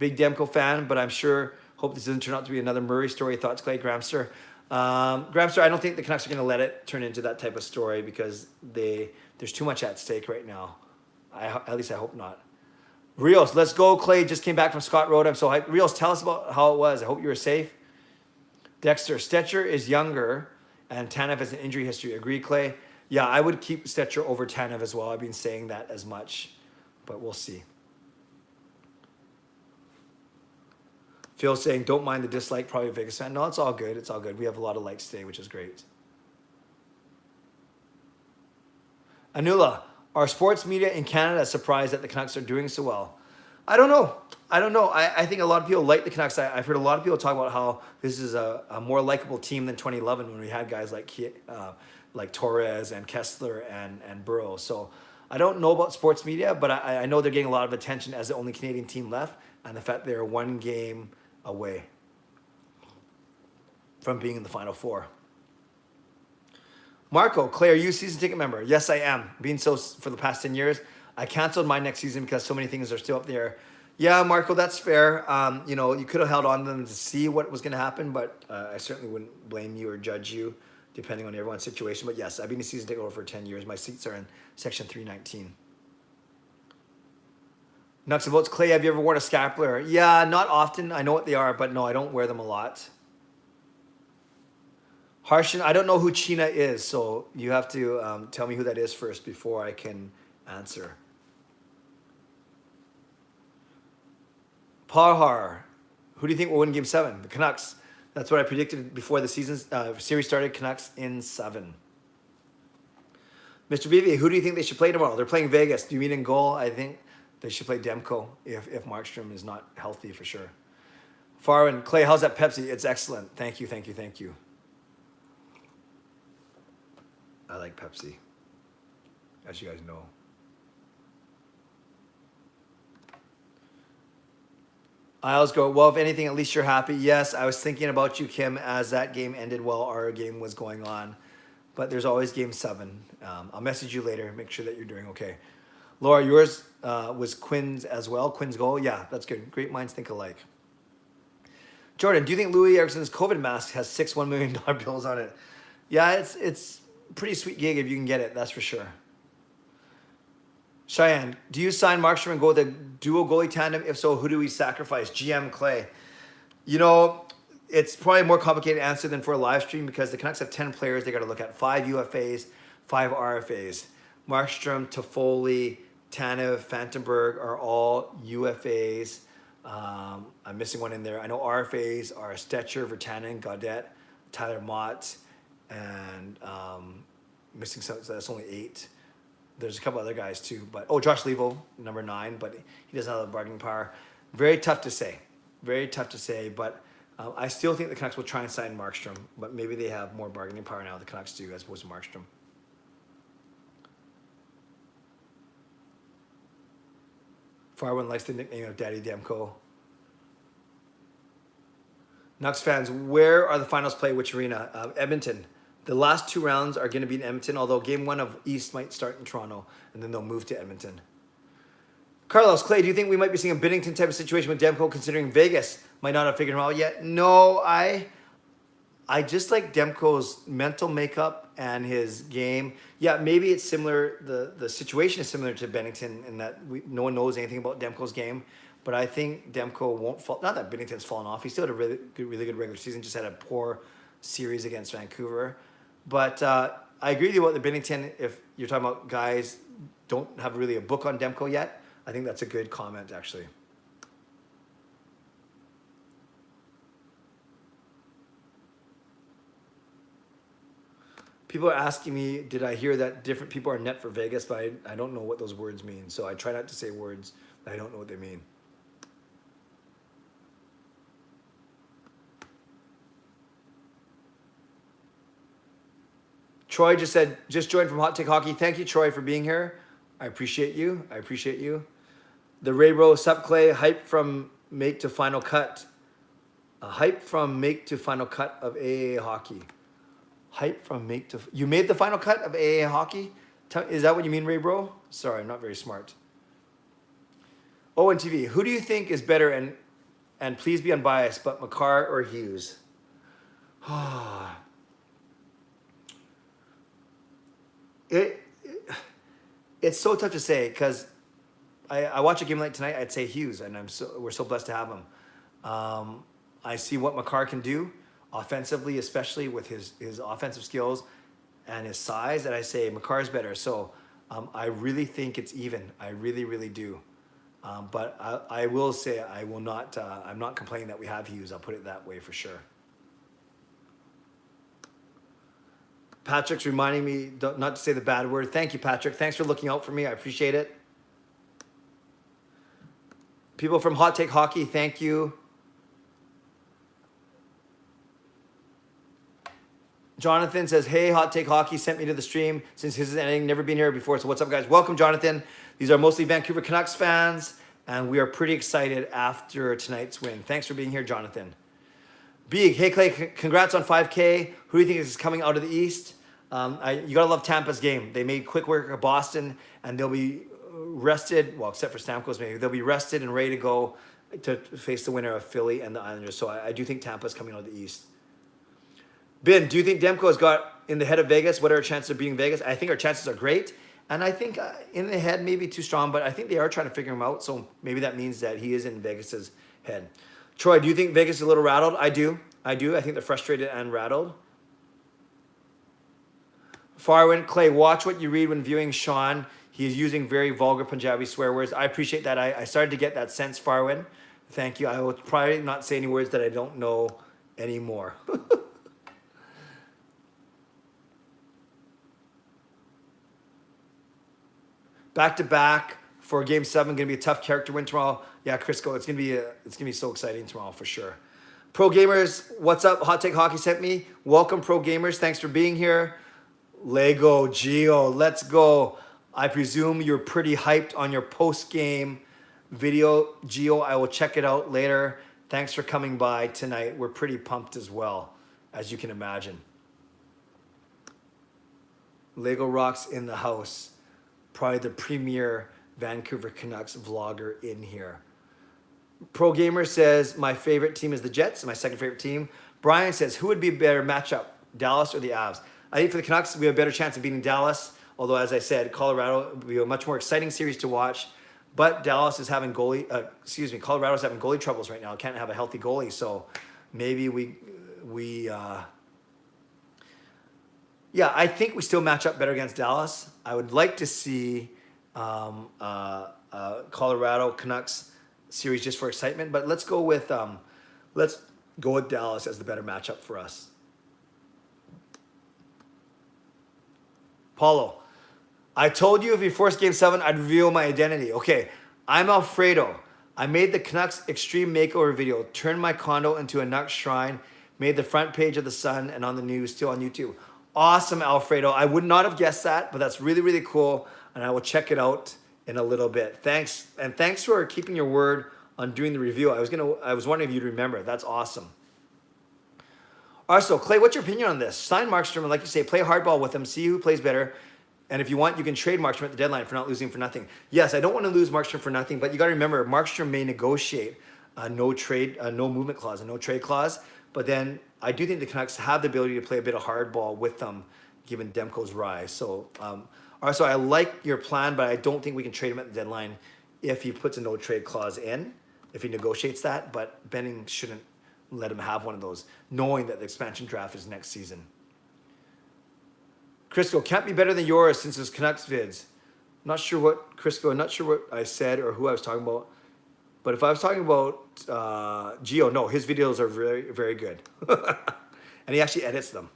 Big Demko fan, but I'm sure, hope this doesn't turn out to be another Murray story. Thoughts, Clay? Gramster. Gramster, I don't think the Canucks are going to let it turn into that type of story because there's too much at stake right now. At least I hope not. Rios, let's go. Clay just came back from Scott Road. I'm so hyped. Rios, tell us about how it was. I hope you were safe. Dexter, Stetcher is younger and Tanev has an injury history. Agree, Clay? Yeah, I would keep Stetcher over Tanev as well. I've been saying that as much, but we'll see. Phil saying, don't mind the dislike, probably a Vegas fan. No, it's all good. It's all good. We have a lot of likes today, which is great. Anula, are sports media in Canada surprised that the Canucks are doing so well? I don't know. I think a lot of people like the Canucks. I've heard a lot of people talk about how this is a more likable team than 2011 when we had guys like Torres and Kessler and Burrow. So I don't know about sports media, but I know they're getting a lot of attention as the only Canadian team left and the fact they're 1 game away from being in the Final Four. Marco, Clay, are you a season ticket member? Yes, I am. Being so for the past 10 years. I canceled my next season because so many things are still up there. Yeah, Marco, that's fair. You could have held on to them to see what was going to happen, but I certainly wouldn't blame you or judge you, depending on everyone's situation. But yes, I've been a season ticket holder for 10 years. My seats are in section 319. Nuts and bolts. Clay, have you ever worn a scapular? Yeah, not often. I know what they are, but no, I don't wear them a lot. Harshan, I don't know who China is, so you have to tell me who that is first before I can answer. Pahar, who do you think will win Game 7? The Canucks. That's what I predicted before the series started. Canucks in 7. Mr. Beebe, who do you think they should play tomorrow? They're playing Vegas. Do you mean in goal? I think they should play Demko if Markstrom is not healthy for sure. Farwin, Clay, how's that Pepsi? It's excellent. Thank you. I like Pepsi, as you guys know. I always go, well, if anything, at least you're happy. Yes, I was thinking about you, Kim, as that game ended while our game was going on. But there's always Game 7. I'll message you later. Make sure that you're doing okay. Laura, yours was Quinn's as well. Quinn's goal. Yeah, that's good. Great minds think alike. Jordan, do you think Louis Ericsson's COVID mask has 6 $1 million bills on it? Yeah, it's a pretty sweet gig if you can get it. That's for sure. Cheyenne, do you sign Markstrom and go with a dual goalie tandem? If so, who do we sacrifice? GM Clay. It's probably a more complicated answer than for a live stream because the Canucks have 10 players. They got to look at 5 UFAs, 5 RFAs. Markstrom, Toffoli, Tanev, Fantenberg are all UFAs. I'm missing one in there. I know RFAs are Stetcher, Vertanen, Gaudette, Tyler Mott, and missing some, so that's only 8. There's a couple other guys too, but Josh Levo, number 9, but he doesn't have the bargaining power. Very tough to say. Very tough to say, but I still think the Canucks will try and sign Markstrom, but maybe they have more bargaining power now, the Canucks do, as opposed to Markstrom. Farwin likes the nickname of Daddy Demko. Nucks fans, where are the finals played? Which arena? Edmonton. The last 2 rounds are going to be in Edmonton, although game 1 of East might start in Toronto, and then they'll move to Edmonton. Carlos, Clay, do you think we might be seeing a Binnington type of situation with Demko, considering Vegas might not have figured him out yet? No, I just like Demko's mental makeup and his game. Yeah, maybe it's similar. The situation is similar to Binnington in that no one knows anything about Demko's game. But I think Demko won't fall. Not that Binnington's fallen off. He still had a really good regular season. Just had a poor series against Vancouver. But I agree with you about the Binnington. If you're talking about guys don't have really a book on Demko yet, I think that's a good comment, actually. People are asking me, did I hear that different people are net for Vegas? But I don't know what those words mean. So I try not to say words that I don't know what they mean. Troy just said, just joined from Hot Take Hockey. Thank you, Troy, for being here. I appreciate you. I appreciate you. The Ray Bro, Sup Clay, hype from make to final cut. A hype from make to final cut of AAA hockey. Hype from make to... You made the final cut of AAA hockey? Is that what you mean, Ray Bro? Sorry, I'm not very smart. Owen TV, who do you think is better, and please be unbiased, but Makar or Hughes? It's so tough to say because I watch a game like tonight, I'd say Hughes, and we're so blessed to have him. I see what Makar can do offensively, especially with his offensive skills and his size, and I say Makar's better. So I really think it's even. I really, really do. But I will say I will not. I'm not complaining that we have Hughes. I'll put it that way for sure. Patrick's reminding me not to say the bad word. Thank you, Patrick. Thanks for looking out for me. I appreciate it. People from Hot Take Hockey, thank you. Jonathan says, hey, Hot Take Hockey sent me to the stream since his is ending. Never been here before. So what's up, guys? Welcome, Jonathan. These are mostly Vancouver Canucks fans, and we are pretty excited after tonight's win. Thanks for being here, Jonathan. Big, hey, Clay, congrats on 5K. Who do you think is coming out of the East? You got to love Tampa's game. They made quick work of Boston, and they'll be rested, well, except for Stamkos maybe. They'll be rested and ready to go to face the winner of Philly and the Islanders. So I do think Tampa's coming out of the East. Ben, do you think Demko has got in the head of Vegas? What are our chances of beating Vegas? I think our chances are great. And I think in the head, maybe too strong, but I think they are trying to figure him out. So maybe that means that he is in Vegas's head. Troy, do you think Vegas is a little rattled? I do. I think they're frustrated and rattled. Farwin, Clay, watch what you read when viewing Sean. He's using very vulgar Punjabi swear words. I appreciate that. I started to get that sense, Farwin. Thank you. I will probably not say any words that I don't know anymore. Back to back for Game 7, going to be a tough character win tomorrow. Yeah, Crisco, it's gonna be so exciting tomorrow for sure. Pro Gamers, what's up? Hot Take Hockey sent me. Welcome, Pro Gamers. Thanks for being here. Lego Geo, let's go. I presume you're pretty hyped on your post-game video, Geo. I will check it out later. Thanks for coming by tonight. We're pretty pumped as well, as you can imagine. Lego Rocks in the house. Probably the premier Vancouver Canucks vlogger in here. Pro Gamer says, my favorite team is the Jets, my second favorite team. Brian says, who would be a better matchup, Dallas or the Avs? I think for the Canucks, we have a better chance of beating Dallas. Although, as I said, Colorado will be a much more exciting series to watch. But Colorado's having goalie troubles right now. Can't have a healthy goalie. So maybe yeah, I think we still match up better against Dallas. I would like to see Colorado Canucks series just for excitement, but let's go with Dallas as the better matchup for us. Paulo, I told you if you force Game 7, I'd reveal my identity. Okay, I'm Alfredo. I made the Canucks extreme makeover video, turned my condo into a Canucks shrine, made the front page of the Sun and on the news, still on YouTube. Awesome, Alfredo. I would not have guessed that, but that's really, really cool. And I will check it out in a little bit. Thanks. And thanks for keeping your word on doing the review. I was wondering if you'd remember. That's awesome. Also, Clay, what's your opinion on this? Sign Markstrom, and like you say, play hardball with him, see who plays better. And if you want, you can trade Markstrom at the deadline for not losing for nothing. Yes, I don't want to lose Markstrom for nothing, but you got to remember, Markstrom may negotiate a no movement clause, a no trade clause. But then I do think the Canucks have the ability to play a bit of hardball with them, given Demko's rise. So, also, I like your plan, but I don't think we can trade him at the deadline if he puts a no trade clause in, if he negotiates that. But Benning shouldn't let him have one of those, knowing that the expansion draft is next season. Crisco, can't be better than yours since it's Canucks vids. Not sure what, Crisco, I'm not sure what I said or who I was talking about. But if I was talking about Gio, no, his videos are very, very good. And he actually edits them.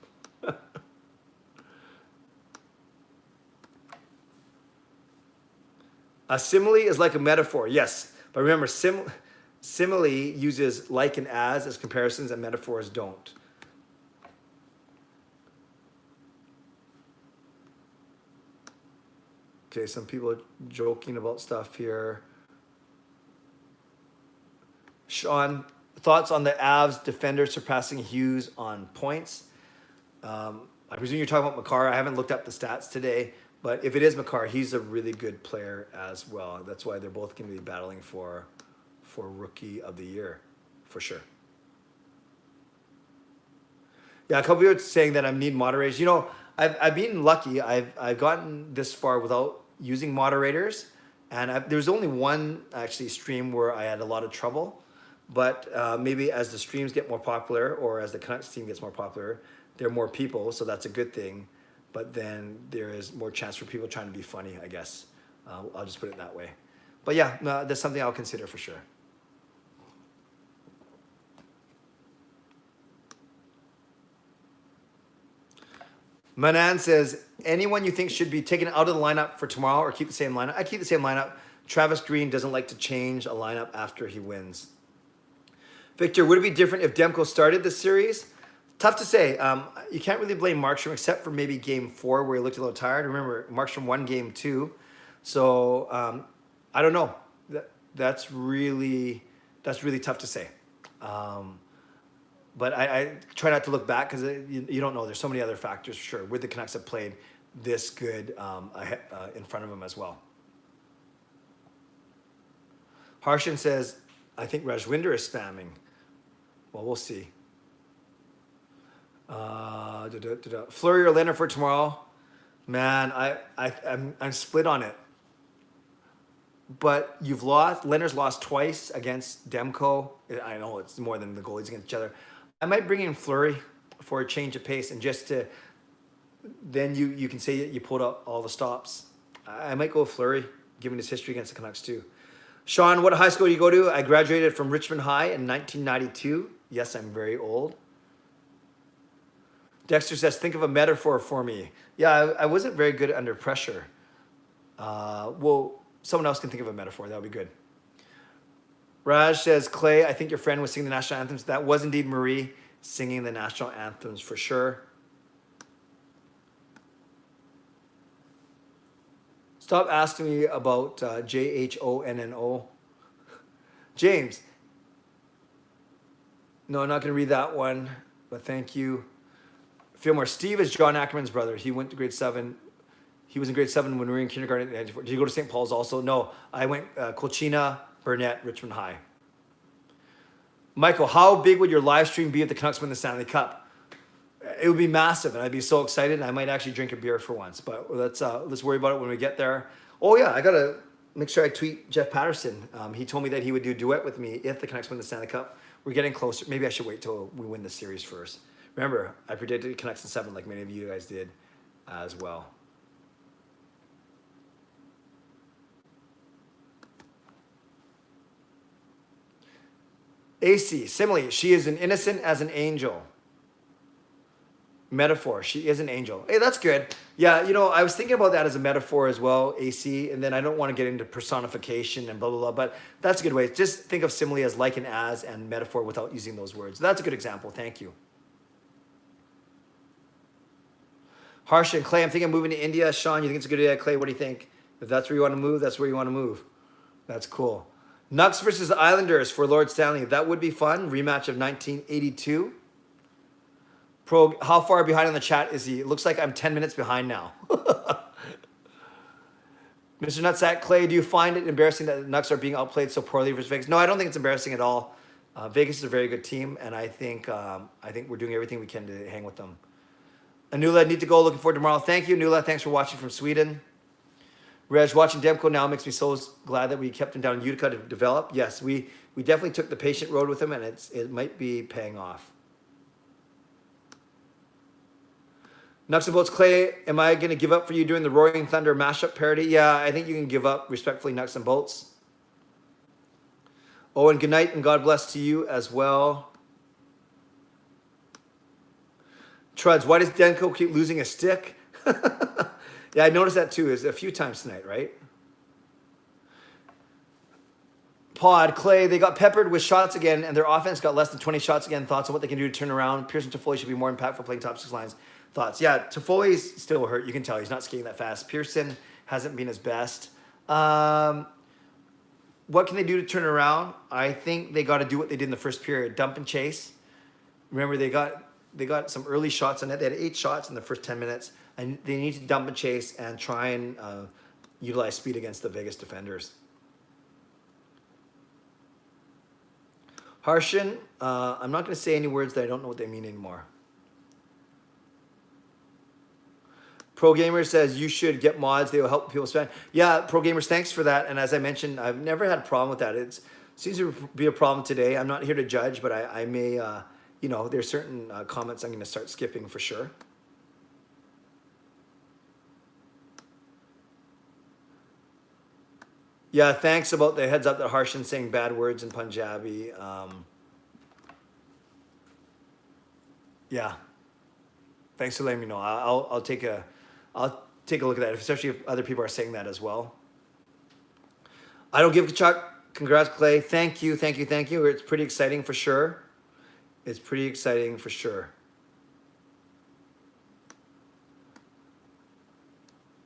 A simile is like a metaphor, yes. But remember, simile uses like and as comparisons, and metaphors don't. Okay, some people are joking about stuff here. Sean, thoughts on the Avs defender surpassing Hughes on points? I presume you're talking about Makar. I haven't looked up the stats today, but if it is Makar, he's a really good player as well. That's why they're both going to be battling for Rookie of the Year, for sure. Yeah, a couple people are saying that I need moderators. You know, I've been lucky. I've gotten this far without using moderators, and there's only one actually stream where I had a lot of trouble. But maybe as the streams get more popular, or as the Canucks team gets more popular, there are more people, so that's a good thing. But then there is more chance for people trying to be funny, I guess. I'll just put it that way. But yeah, no, that's something I'll consider for sure. Manan says, anyone you think should be taken out of the lineup for tomorrow or keep the same lineup? I keep the same lineup. Travis Green doesn't like to change a lineup after he wins. Victor, would it be different if Demko started this series? Tough to say. You can't really blame Markstrom except for maybe game 4 where he looked a little tired. Remember, Markstrom won game 2. So I don't know. That's really tough to say. But I try not to look back because you don't know. There's so many other factors for sure. Would the Canucks have played this good in front of him as well? Harshan says, I think Rajwinder is spamming. Well, we'll see. Fleury or Leonard for tomorrow? Man, I'm split on it. But you've lost. Leonard's lost twice against Demko. I know it's more than the goalies against each other. I might bring in Fleury for a change of pace, and just to then you can say you pulled out all the stops. I might go with Fleury, given his history against the Canucks too. Sean, what high school do you go to? I graduated from Richmond High in 1992. Yes, I'm very old. Dexter says, think of a metaphor for me. Yeah, I wasn't very good under pressure. Well, someone else can think of a metaphor. That would be good. Raj says, Clay, I think your friend was singing the national anthems. That was indeed Marie singing the national anthems for sure. Stop asking me about JHONNO. James. No, I'm not going to read that one, but thank you. Fillmore. Steve is John Ackerman's brother. He went to grade 7. He was in grade 7 when we were in kindergarten. Did you go to St. Paul's also? No, I went Colchina, Burnett, Richmond High. Michael, how big would your live stream be if the Canucks win the Stanley Cup? It would be massive, and I'd be so excited. I might actually drink a beer for once, but let's worry about it when we get there. Oh yeah, I gotta make sure I tweet Jeff Patterson. He told me that he would do a duet with me if the Canucks win the Stanley Cup. We're getting closer. Maybe I should wait till we win the series first. Remember, I predicted Canucks in 7, like many of you guys did as well. AC, simile, she is an innocent as an angel. Metaphor. She is an angel. Hey, that's good. Yeah, I was thinking about that as a metaphor as well, AC, and then I don't want to get into personification and blah, blah, blah, but that's a good way. Just think of simile as like and as and metaphor without using those words. That's a good example. Thank you. Harsh and Clay, I'm thinking of moving to India. Sean, you think it's a good idea? Clay, what do you think? If that's where you want to move, that's where you want to move. That's cool. Nucks versus the Islanders for Lord Stanley. That would be fun. Rematch of 1982. Pro, how far behind on the chat is he? It looks like I'm 10 minutes behind now. Mr. Nutsack, Clay, do you find it embarrassing that the Nucks are being outplayed so poorly versus Vegas? No, I don't think it's embarrassing at all. Vegas is a very good team, and I think we're doing everything we can to hang with them. Anula, need to go. Looking forward to tomorrow. Thank you, Anula. Thanks for watching from Sweden. Reg, watching Demko now makes me so glad that we kept him down in Utica to develop. Yes, we definitely took the patient road with him, and it might be paying off. Nucks and Bolts, Clay, am I going to give up for you doing the Roaring Thunder mashup parody? Yeah, I think you can give up respectfully, Nucks and Bolts. Oh, and good night and God bless to you as well. Truds, why does Demko keep losing a stick? Yeah, I noticed that too. It's a few times tonight, right? Pod, Clay, they got peppered with shots again, and their offense got less than 20 shots again. Thoughts on what they can do to turn around? Pearson Toffoli should be more impactful playing top six lines. Thoughts? Yeah, Toffoli's still hurt. You can tell he's not skating that fast. Pearson hasn't been his best. What can they do to turn around? I think they got to do what they did in the first period, dump and chase. Remember, they got some early shots on it. They had 8 shots in the first 10 minutes, and they need to dump and chase and try and utilize speed against the Vegas defenders. Harshan, I'm not going to say any words that I don't know what they mean anymore. Pro Gamer says you should get mods. They will help people spend. Yeah, Pro Gamers, thanks for that. And as I mentioned, I've never had a problem with that. It seems to be a problem today. I'm not here to judge, but I may, there's certain comments I'm going to start skipping for sure. Yeah, thanks about the heads up that Harshan saying bad words in Punjabi. Yeah, thanks for letting me know. I'll take a look at that, especially if other people are saying that as well. I don't give a chuck. Congrats, Clay. Thank you. It's pretty exciting for sure.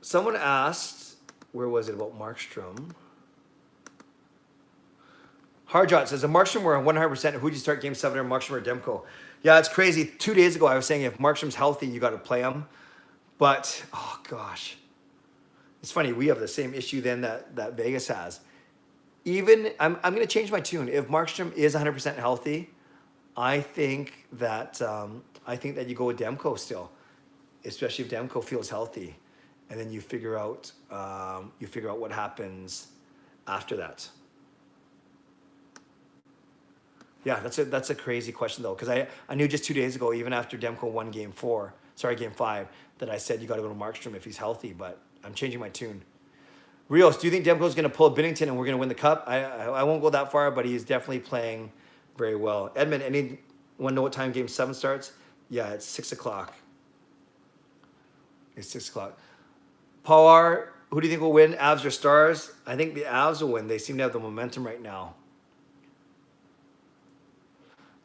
Someone asked, where was it, about Markstrom? Hardjot says, if Markstrom were 100%, who'd you start game 7 or Markstrom or Demko? Yeah, it's crazy. 2 days ago, I was saying if Markstrom's healthy, you got to play him. But, oh gosh. It's funny, we have the same issue then that Vegas has. I'm going to change my tune. If Markstrom is 100% healthy, I think that you go with Demko still, especially if Demko feels healthy. And then you figure out what happens after that. Yeah, that's a crazy question though, because I knew just 2 days ago, even after Demko won game 5, that I said you got to go to Markstrom if he's healthy, but I'm changing my tune. Rios, do you think Demko's going to pull Binnington and we're going to win the cup? I won't go that far, but he's definitely playing very well. Edmund, anyone know what time game 7 starts? Yeah, it's 6 o'clock. It's 6 o'clock. Power, who do you think will win, Avs or Stars? I think the Avs will win. They seem to have the momentum right now.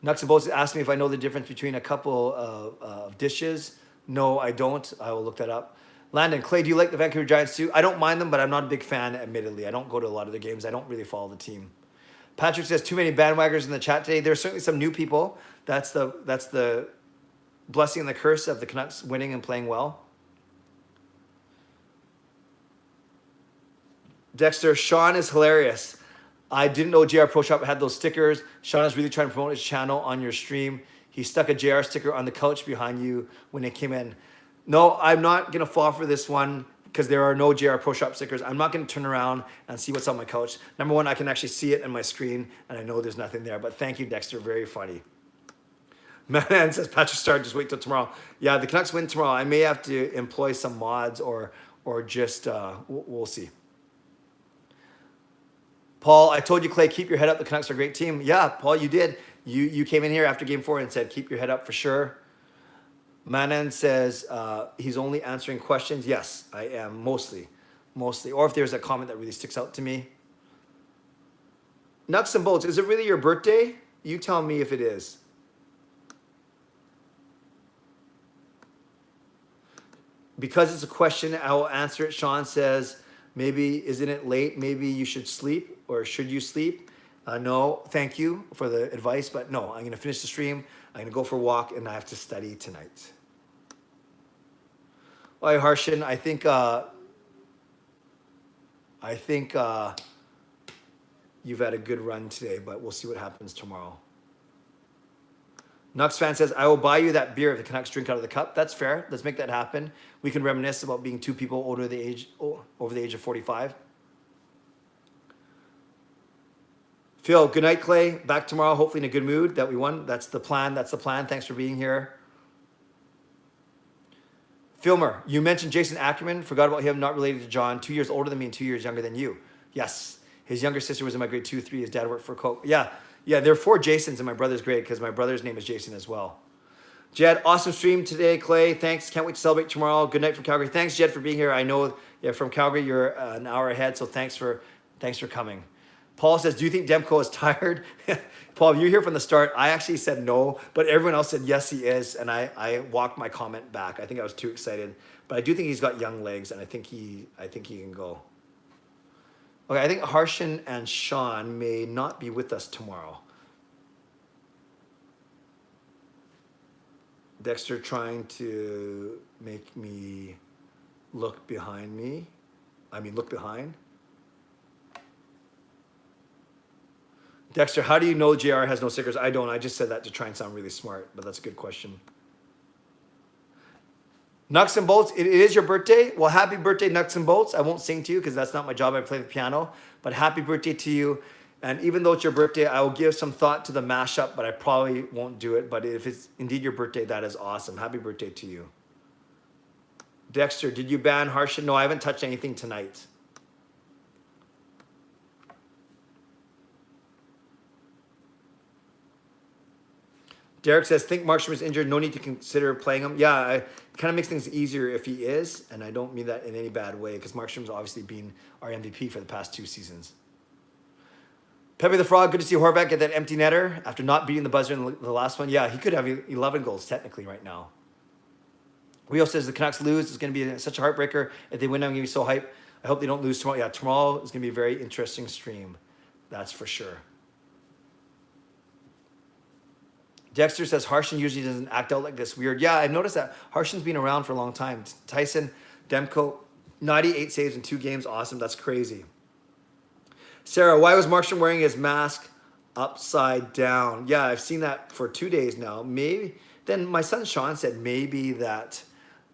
Nuts and Bolts asked me if I know the difference between a couple of dishes. No, I don't. I will look that up. Landon, Clay, do you like the Vancouver Giants too? I don't mind them, but I'm not a big fan, admittedly. I don't go to a lot of their games. I don't really follow the team. Patrick says, too many bandwagoners in the chat today. There's certainly some new people. That's the blessing and the curse of the Canucks winning and playing well. Dexter, Sean is hilarious. I didn't know JR Pro Shop had those stickers. Sean is really trying to promote his channel on your stream. He stuck a JR sticker on the couch behind you when it came in. No, I'm not going to fall for this one because there are no JR Pro Shop stickers. I'm not going to turn around and see what's on my couch. Number one, I can actually see it on my screen, and I know there's nothing there. But thank you, Dexter. Very funny. Man says, Patrick Star, just wait till tomorrow. Yeah, the Canucks win tomorrow. I may have to employ some mods or just, we'll see. Paul, I told you, Clay, keep your head up. The Canucks are a great team. Yeah, Paul, you did. You came in here after game 4 and said, keep your head up for sure. Manan says he's only answering questions. Yes, I am mostly. Or if there's a comment that really sticks out to me. Nuts and bolts, is it really your birthday? You tell me if it is. Because it's a question, I will answer it. Sean says, maybe, isn't it late? Maybe you should sleep, or should you sleep? No, thank you for the advice, but no, I'm going to finish the stream. I'm going to go for a walk, and I have to study tonight. All right, Harshan, I think you've had a good run today, but we'll see what happens tomorrow. Nux fan says, I will buy you that beer if the Canucks drink out of the cup. That's fair. Let's make that happen. We can reminisce about being two people over the age of 45. Phil, good night, Clay. Back tomorrow, hopefully in a good mood that we won. That's the plan. Thanks for being here. Filmer, you mentioned Jason Ackerman. Forgot about him, not related to John. 2 years older than me and 2 years younger than you. Yes. His younger sister was in my grade 2, 3. His dad worked for Coke. Yeah, there are 4 Jasons in my brother's grade because my brother's name is Jason as well. Jed, awesome stream today, Clay. Thanks. Can't wait to celebrate tomorrow. Good night from Calgary. Thanks, Jed, for being here. I know from Calgary you're an hour ahead, so thanks for coming. Paul says, do you think Demko is tired? Paul, you're here from the start. I actually said no, but everyone else said yes, he is, and I walked my comment back. I think I was too excited, but I do think he's got young legs, and I think he can go. Okay, I think Harshan and Sean may not be with us tomorrow. Dexter trying to make me look behind me. Look behind. Dexter, how do you know JR has no stickers? I don't. I just said that to try and sound really smart, but that's a good question. Nuts and bolts, it is your birthday. Well, happy birthday, Nuts and bolts. I won't sing to you because that's not my job. I play the piano, but happy birthday to you. And even though it's your birthday, I will give some thought to the mashup, but I probably won't do it. But if it's indeed your birthday, that is awesome. Happy birthday to you. Dexter, did you ban Harshan? No, I haven't touched anything tonight. Derek says, think Markstrom is injured. No need to consider playing him. Yeah, it kind of makes things easier if he is, and I don't mean that in any bad way because Markstrom's obviously been our MVP for the past 2 seasons. Pepe the Frog, good to see Horvat get that empty netter after not beating the buzzer in the last one. Yeah, he could have 11 goals technically right now. Rio says the Canucks lose. It's going to be such a heartbreaker. If they win, I'm going to be so hyped. I hope they don't lose tomorrow. Yeah, tomorrow is going to be a very interesting stream. That's for sure. Dexter says Harshan usually doesn't act out like this. Weird. Yeah, I've noticed that. Harshan's been around for a long time. Tyson, Demko, 98 saves in 2 games. Awesome. That's crazy. Sarah, why was Markstrom wearing his mask upside down? Yeah, I've seen that for 2 days now. Maybe. Then my son Sean said maybe that's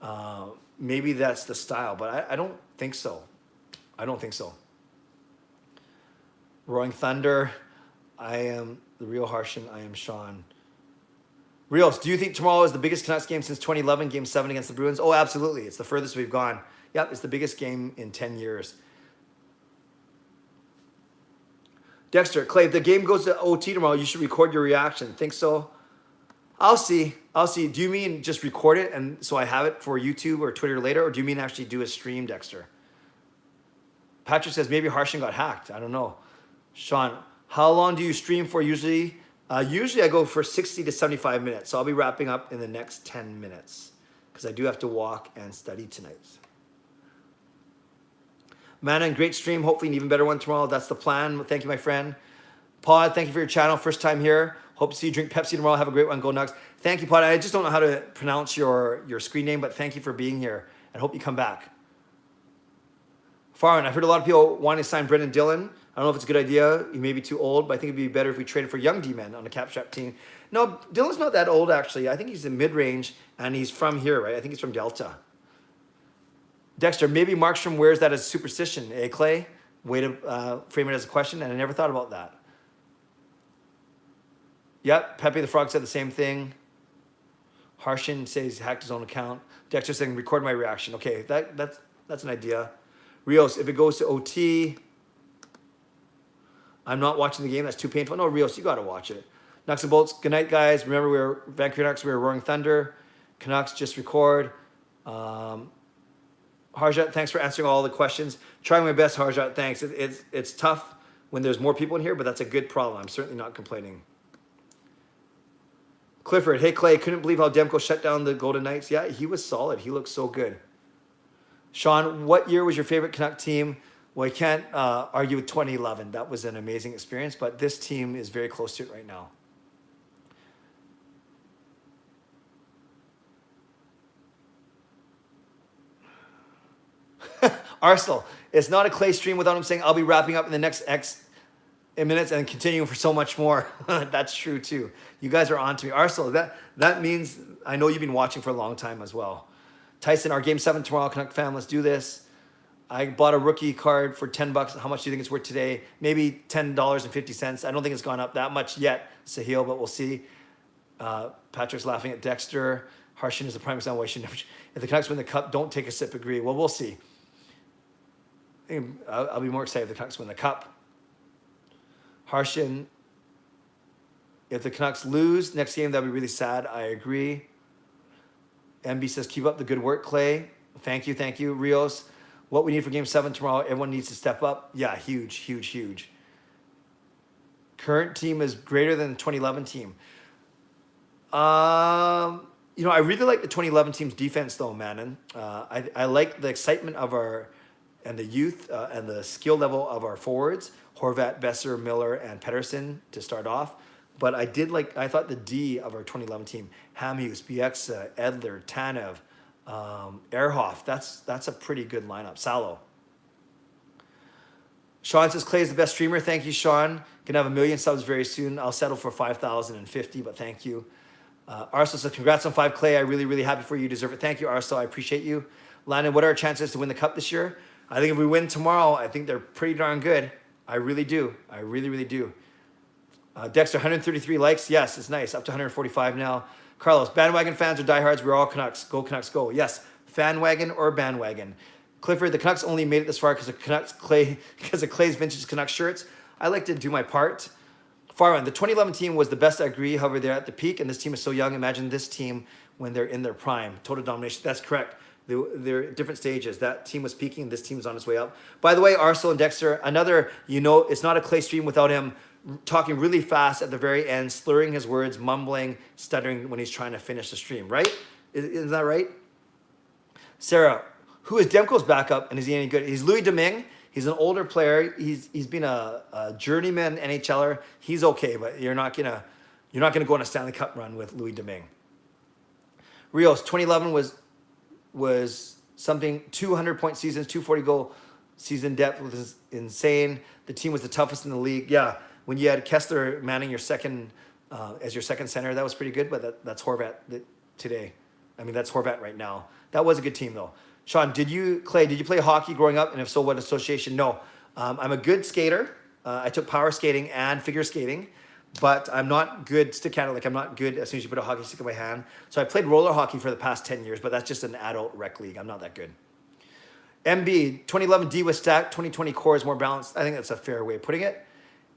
the style, but I don't think so. I don't think so. Roaring Thunder, I am the real Harshan. I am Sean. Rios, do you think tomorrow is the biggest Canucks game since 2011, Game 7 against the Bruins? Oh, absolutely. It's the furthest we've gone. Yep, it's the biggest game in 10 years. Dexter, Clay, if the game goes to OT tomorrow, you should record your reaction. Think so? I'll see. Do you mean just record it and so I have it for YouTube or Twitter later, or do you mean actually do a stream, Dexter? Patrick says maybe Harshan got hacked. I don't know. Sean, how long do you stream for usually? Usually I go for 60 to 75 minutes. So I'll be wrapping up in the next 10 minutes because I do have to walk and study tonight. Manon, great stream. Hopefully an even better one tomorrow. That's the plan. Thank you, my friend. Pod, thank you for your channel. First time here. Hope to see you drink Pepsi tomorrow. Have a great one. Go Nugs. Thank you, Pod. I just don't know how to pronounce your screen name, but thank you for being here and hope you come back. Farron, I've heard a lot of people wanting to sign Brendan Dillon. I don't know if it's a good idea. He may be too old, but I think it'd be better if we traded for young D-men on a cap-strapped team. No, Dillon's not that old, actually. I think he's in mid-range, and he's from here, right? I think he's from Delta. Dexter, maybe Markstrom wears that as a superstition. Eh, Clay? Way to frame it as a question, and I never thought about that. Yep, Pepe the Frog said the same thing. Harshan says he hacked his own account. Dexter saying, record my reaction. Okay, that's an idea. Rios, if it goes to OT... I'm not watching the game. That's too painful. No, Rios, you got to watch it. Nuts and bolts. Good night, guys. Remember, we're Vancouver Canucks. We're Roaring Thunder. Canucks, just record. Harjat, thanks for answering all the questions. Trying my best, Harjat, thanks. It's tough when there's more people in here, but that's a good problem. I'm certainly not complaining. Clifford, hey Clay, couldn't believe how Demko shut down the Golden Knights. Yeah, he was solid. He looked so good. Sean, what year was your favorite Canuck team? Well, I can't argue with 2011. That was an amazing experience, but this team is very close to it right now. Arsenal, it's not a Clay stream without him saying, I'll be wrapping up in the next X minutes and continuing for so much more. That's true too. You guys are on to me. Arsenal, that means I know you've been watching for a long time as well. Tyson, our game 7 tomorrow, Canuck fan, let's do this. I bought a rookie card for $10. How much do you think it's worth today? Maybe $10.50. I don't think it's gone up that much yet, Sahil, but we'll see. Patrick's laughing at Dexter. Harshin is a prime example. If the Canucks win the cup, don't take a sip, agree. Well, we'll see. I'll be more excited if the Canucks win the cup. Harshin, if the Canucks lose next game, that'd be really sad. I agree. MB says, keep up the good work, Clay. Thank you, thank you. Rios, what we need for game 7 tomorrow, everyone needs to step up. Yeah, huge, huge, huge. Current team is greater than the 2011 team. You know, I really like the 2011 team's defense though, man. I like the excitement of and the youth and the skill level of our forwards, Horvat, Besser, Miller, and Pettersson to start off. But I thought the D of our 2011 team, Hamhuis, Bieksa, Edler, Tanev, Ehrhoff, that's a pretty good lineup. Salo. Sean says, Clay is the best streamer. Thank you, Sean. Gonna have 1 million subs very soon. I'll settle for 5,050, but thank you. Arso says, congrats on 5, Clay. I'm really, really happy for you. You deserve it. Thank you, Arso. I appreciate you. Landon, what are our chances to win the cup this year? I think if we win tomorrow, I think they're pretty darn good. I really do. I really, really do. Dexter, 133 likes. Yes, it's nice. Up to 145 now. Carlos, bandwagon fans or diehards, we're all Canucks. Go Canucks, go. Yes, fan wagon or bandwagon. Clifford, the Canucks only made it this far because of Clay's vintage Canucks shirts. I like to do my part. Farwan, the 2011 team was the best, I agree. However, they're at the peak, and this team is so young. Imagine this team when they're in their prime. Total domination. That's correct. They're at different stages. That team was peaking. This team is on its way up. By the way, Arsenal and Dexter, another, it's not a Clay stream without him talking really fast at the very end, slurring his words, mumbling, stuttering when he's trying to finish the stream, right? Is that right? Sarah, who is Demko's backup, and is he any good? He's Louis Domingue. He's an older player. He's been a journeyman NHLer. He's okay, but you're not gonna go on a Stanley Cup run with Louis Domingue. Rios, 2011 was something, 200-point seasons, 240-goal season depth was insane. The team was the toughest in the league. Yeah, when you had Kessler manning your second as your second center, that was pretty good, but that's Horvat today. I mean, that's Horvat right now. That was a good team, though. Sean, did you play hockey growing up? And if so, what association? No. I'm a good skater. I took power skating and figure skating, but I'm not good stick-handed. Like, I'm not good as soon as you put a hockey stick in my hand. So I played roller hockey for the past 10 years, but that's just an adult rec league. I'm not that good. MB, 2011 D was stacked. 2020 core is more balanced. I think that's a fair way of putting it.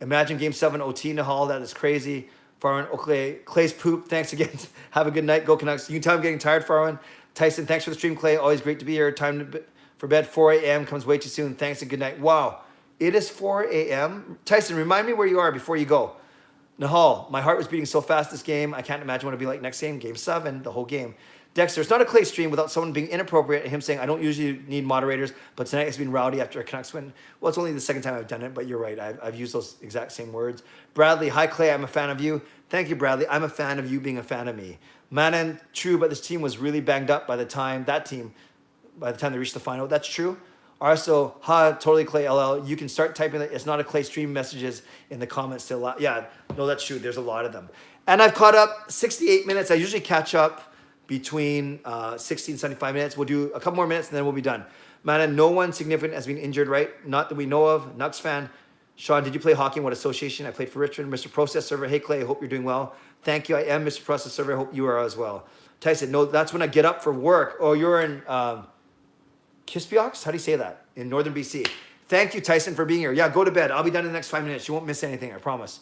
Imagine Game 7 OT in the hall. That is crazy. Farwan, okay, Clay's poop. Thanks again. Have a good night. Go Canucks. You can tell I'm getting tired, Farwan. Tyson, thanks for the stream, Clay. Always great to be here. Time for bed, 4 a.m. comes way too soon. Thanks and good night. Wow, it is 4 a.m. Tyson, remind me where you are before you go. Nahal, my heart was beating so fast this game. I can't imagine what it'll be like next game. Game 7, the whole game. Dexter, it's not a Clay stream without someone being inappropriate and him saying, I don't usually need moderators, but tonight it's been rowdy after a Canucks win. Well, it's only the second time I've done it, but you're right. I've used those exact same words. Bradley, hi Clay, I'm a fan of you. Thank you, Bradley. I'm a fan of you being a fan of me. Manan, true, but this team was really banged up by the time they reached the final. That's true. Also, totally Clay LL. You can start typing that. It's not a Clay stream messages in the comments still. Yeah, no, that's true. There's a lot of them. And I've caught up 68 minutes. I usually catch up between 60 and 75 minutes. We'll do a couple more minutes and then we'll be done. Manan, no one significant has been injured, right? Not that we know of. Nucks fan. Sean, did you play hockey in what association? I played for Richmond. Mr. Process Server. Hey, Clay, I hope you're doing well. Thank you. I am Mr. Process Server. I hope you are as well. Tyson, no, that's when I get up for work. Oh, you're in Kispiox? How do you say that? In northern BC. Thank you, Tyson, for being here. Yeah, go to bed. I'll be done in the next 5 minutes. You won't miss anything, I promise.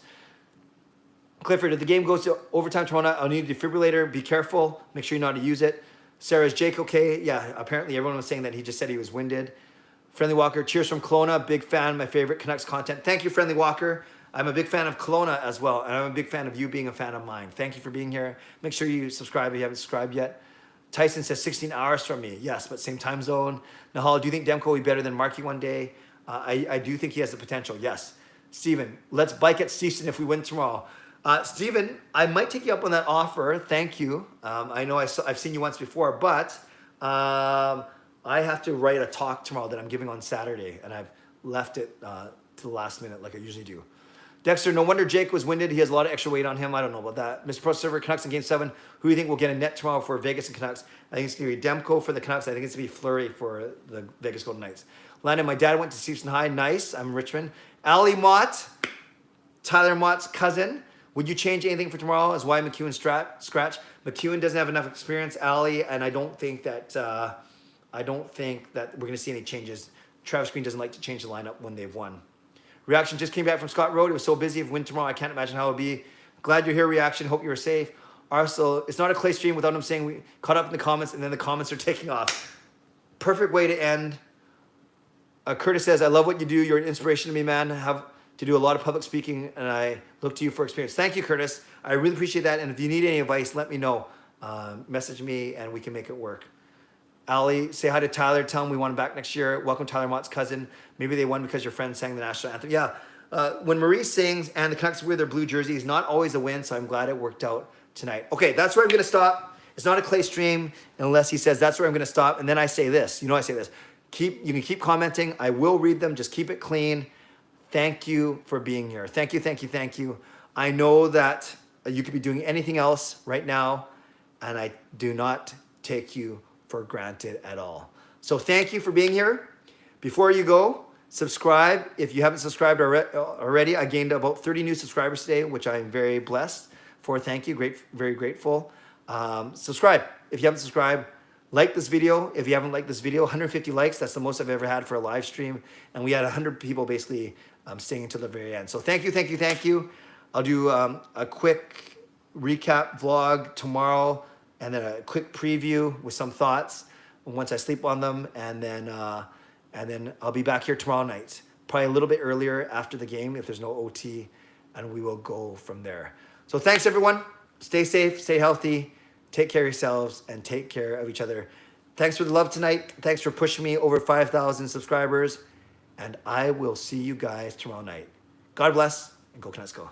Clifford, if the game goes to overtime tomorrow night, I'll need a defibrillator. Be careful. Make sure you know how to use it. Sarah, is Jake okay? Yeah, apparently everyone was saying that he just said he was winded. Friendly Walker, cheers from Kelowna. Big fan, my favorite Canucks content. Thank you, Friendly Walker. I'm a big fan of Kelowna as well, and I'm a big fan of you being a fan of mine. Thank you for being here. Make sure you subscribe if you haven't subscribed yet. Tyson says 16 hours from me. Yes, but same time zone. Nahal, do you think Demko will be better than Markey one day? I do think he has the potential, yes. Steven, let's bike at Stevenson if we win tomorrow. Steven, I might take you up on that offer. Thank you. I know I've seen you once before, but I have to write a talk tomorrow that I'm giving on Saturday, and I've left it to the last minute like I usually do. Dexter, no wonder Jake was winded. He has a lot of extra weight on him. I don't know about that. Mr. Pro Server, Canucks in Game 7. Who do you think will get a net tomorrow for Vegas and Canucks? I think it's going to be Demko for the Canucks. I think it's going to be Fleury for the Vegas Golden Knights. Landon, my dad went to Stevenson High. Nice. I'm Richmond. Ali Mott, Tyler Mott's cousin. Would you change anything for tomorrow as why McEwen scratch? McEwen doesn't have enough experience, Ali, and I don't think that we're going to see any changes. Travis Green doesn't like to change the lineup when they've won. Reaction just came back from Scott Road. It was so busy. If win tomorrow, I can't imagine how it'll be. Glad you're here, Reaction. Hope you were safe. Arsenal, it's not a clay stream without him saying we caught up in the comments, and then the comments are taking off. Perfect way to end. Curtis says, I love what you do. You're an inspiration to me, man. I have to do a lot of public speaking, and I look to you for experience. Thank you, Curtis. I really appreciate that. And if you need any advice, let me know. Message me, and we can make it work. Ali, say hi to Tyler. Tell him we want him back next year. Welcome, Tyler Mott's cousin. Maybe they won because your friend sang the national anthem. Yeah, when Marie sings and the Canucks wear their blue jerseys, not always a win, so I'm glad it worked out tonight. Okay, that's where I'm going to stop. It's not a clay stream unless he says that's where I'm going to stop. And then I say this. You know I say this. You can keep commenting. I will read them. Just keep it clean. Thank you for being here. Thank you, thank you, thank you. I know that you could be doing anything else right now, and I do not take you for granted at all. So thank you for being here. Before you go, subscribe. If you haven't subscribed already, I gained about 30 new subscribers today, which I'm very blessed for. Thank you. Very grateful. Subscribe. If you haven't subscribed, like this video. If you haven't liked this video, 150 likes. That's the most I've ever had for a live stream. And we had 100 people basically staying until the very end. So thank you, thank you, thank you. I'll do a quick recap vlog tomorrow, and then a quick preview with some thoughts once I sleep on them, and then I'll be back here tomorrow night, probably a little bit earlier after the game if there's no OT, and we will go from there. So thanks, everyone. Stay safe, stay healthy, take care of yourselves, and take care of each other. Thanks for the love tonight. Thanks for pushing me over 5,000 subscribers, and I will see you guys tomorrow night. God bless, and go Canucks go.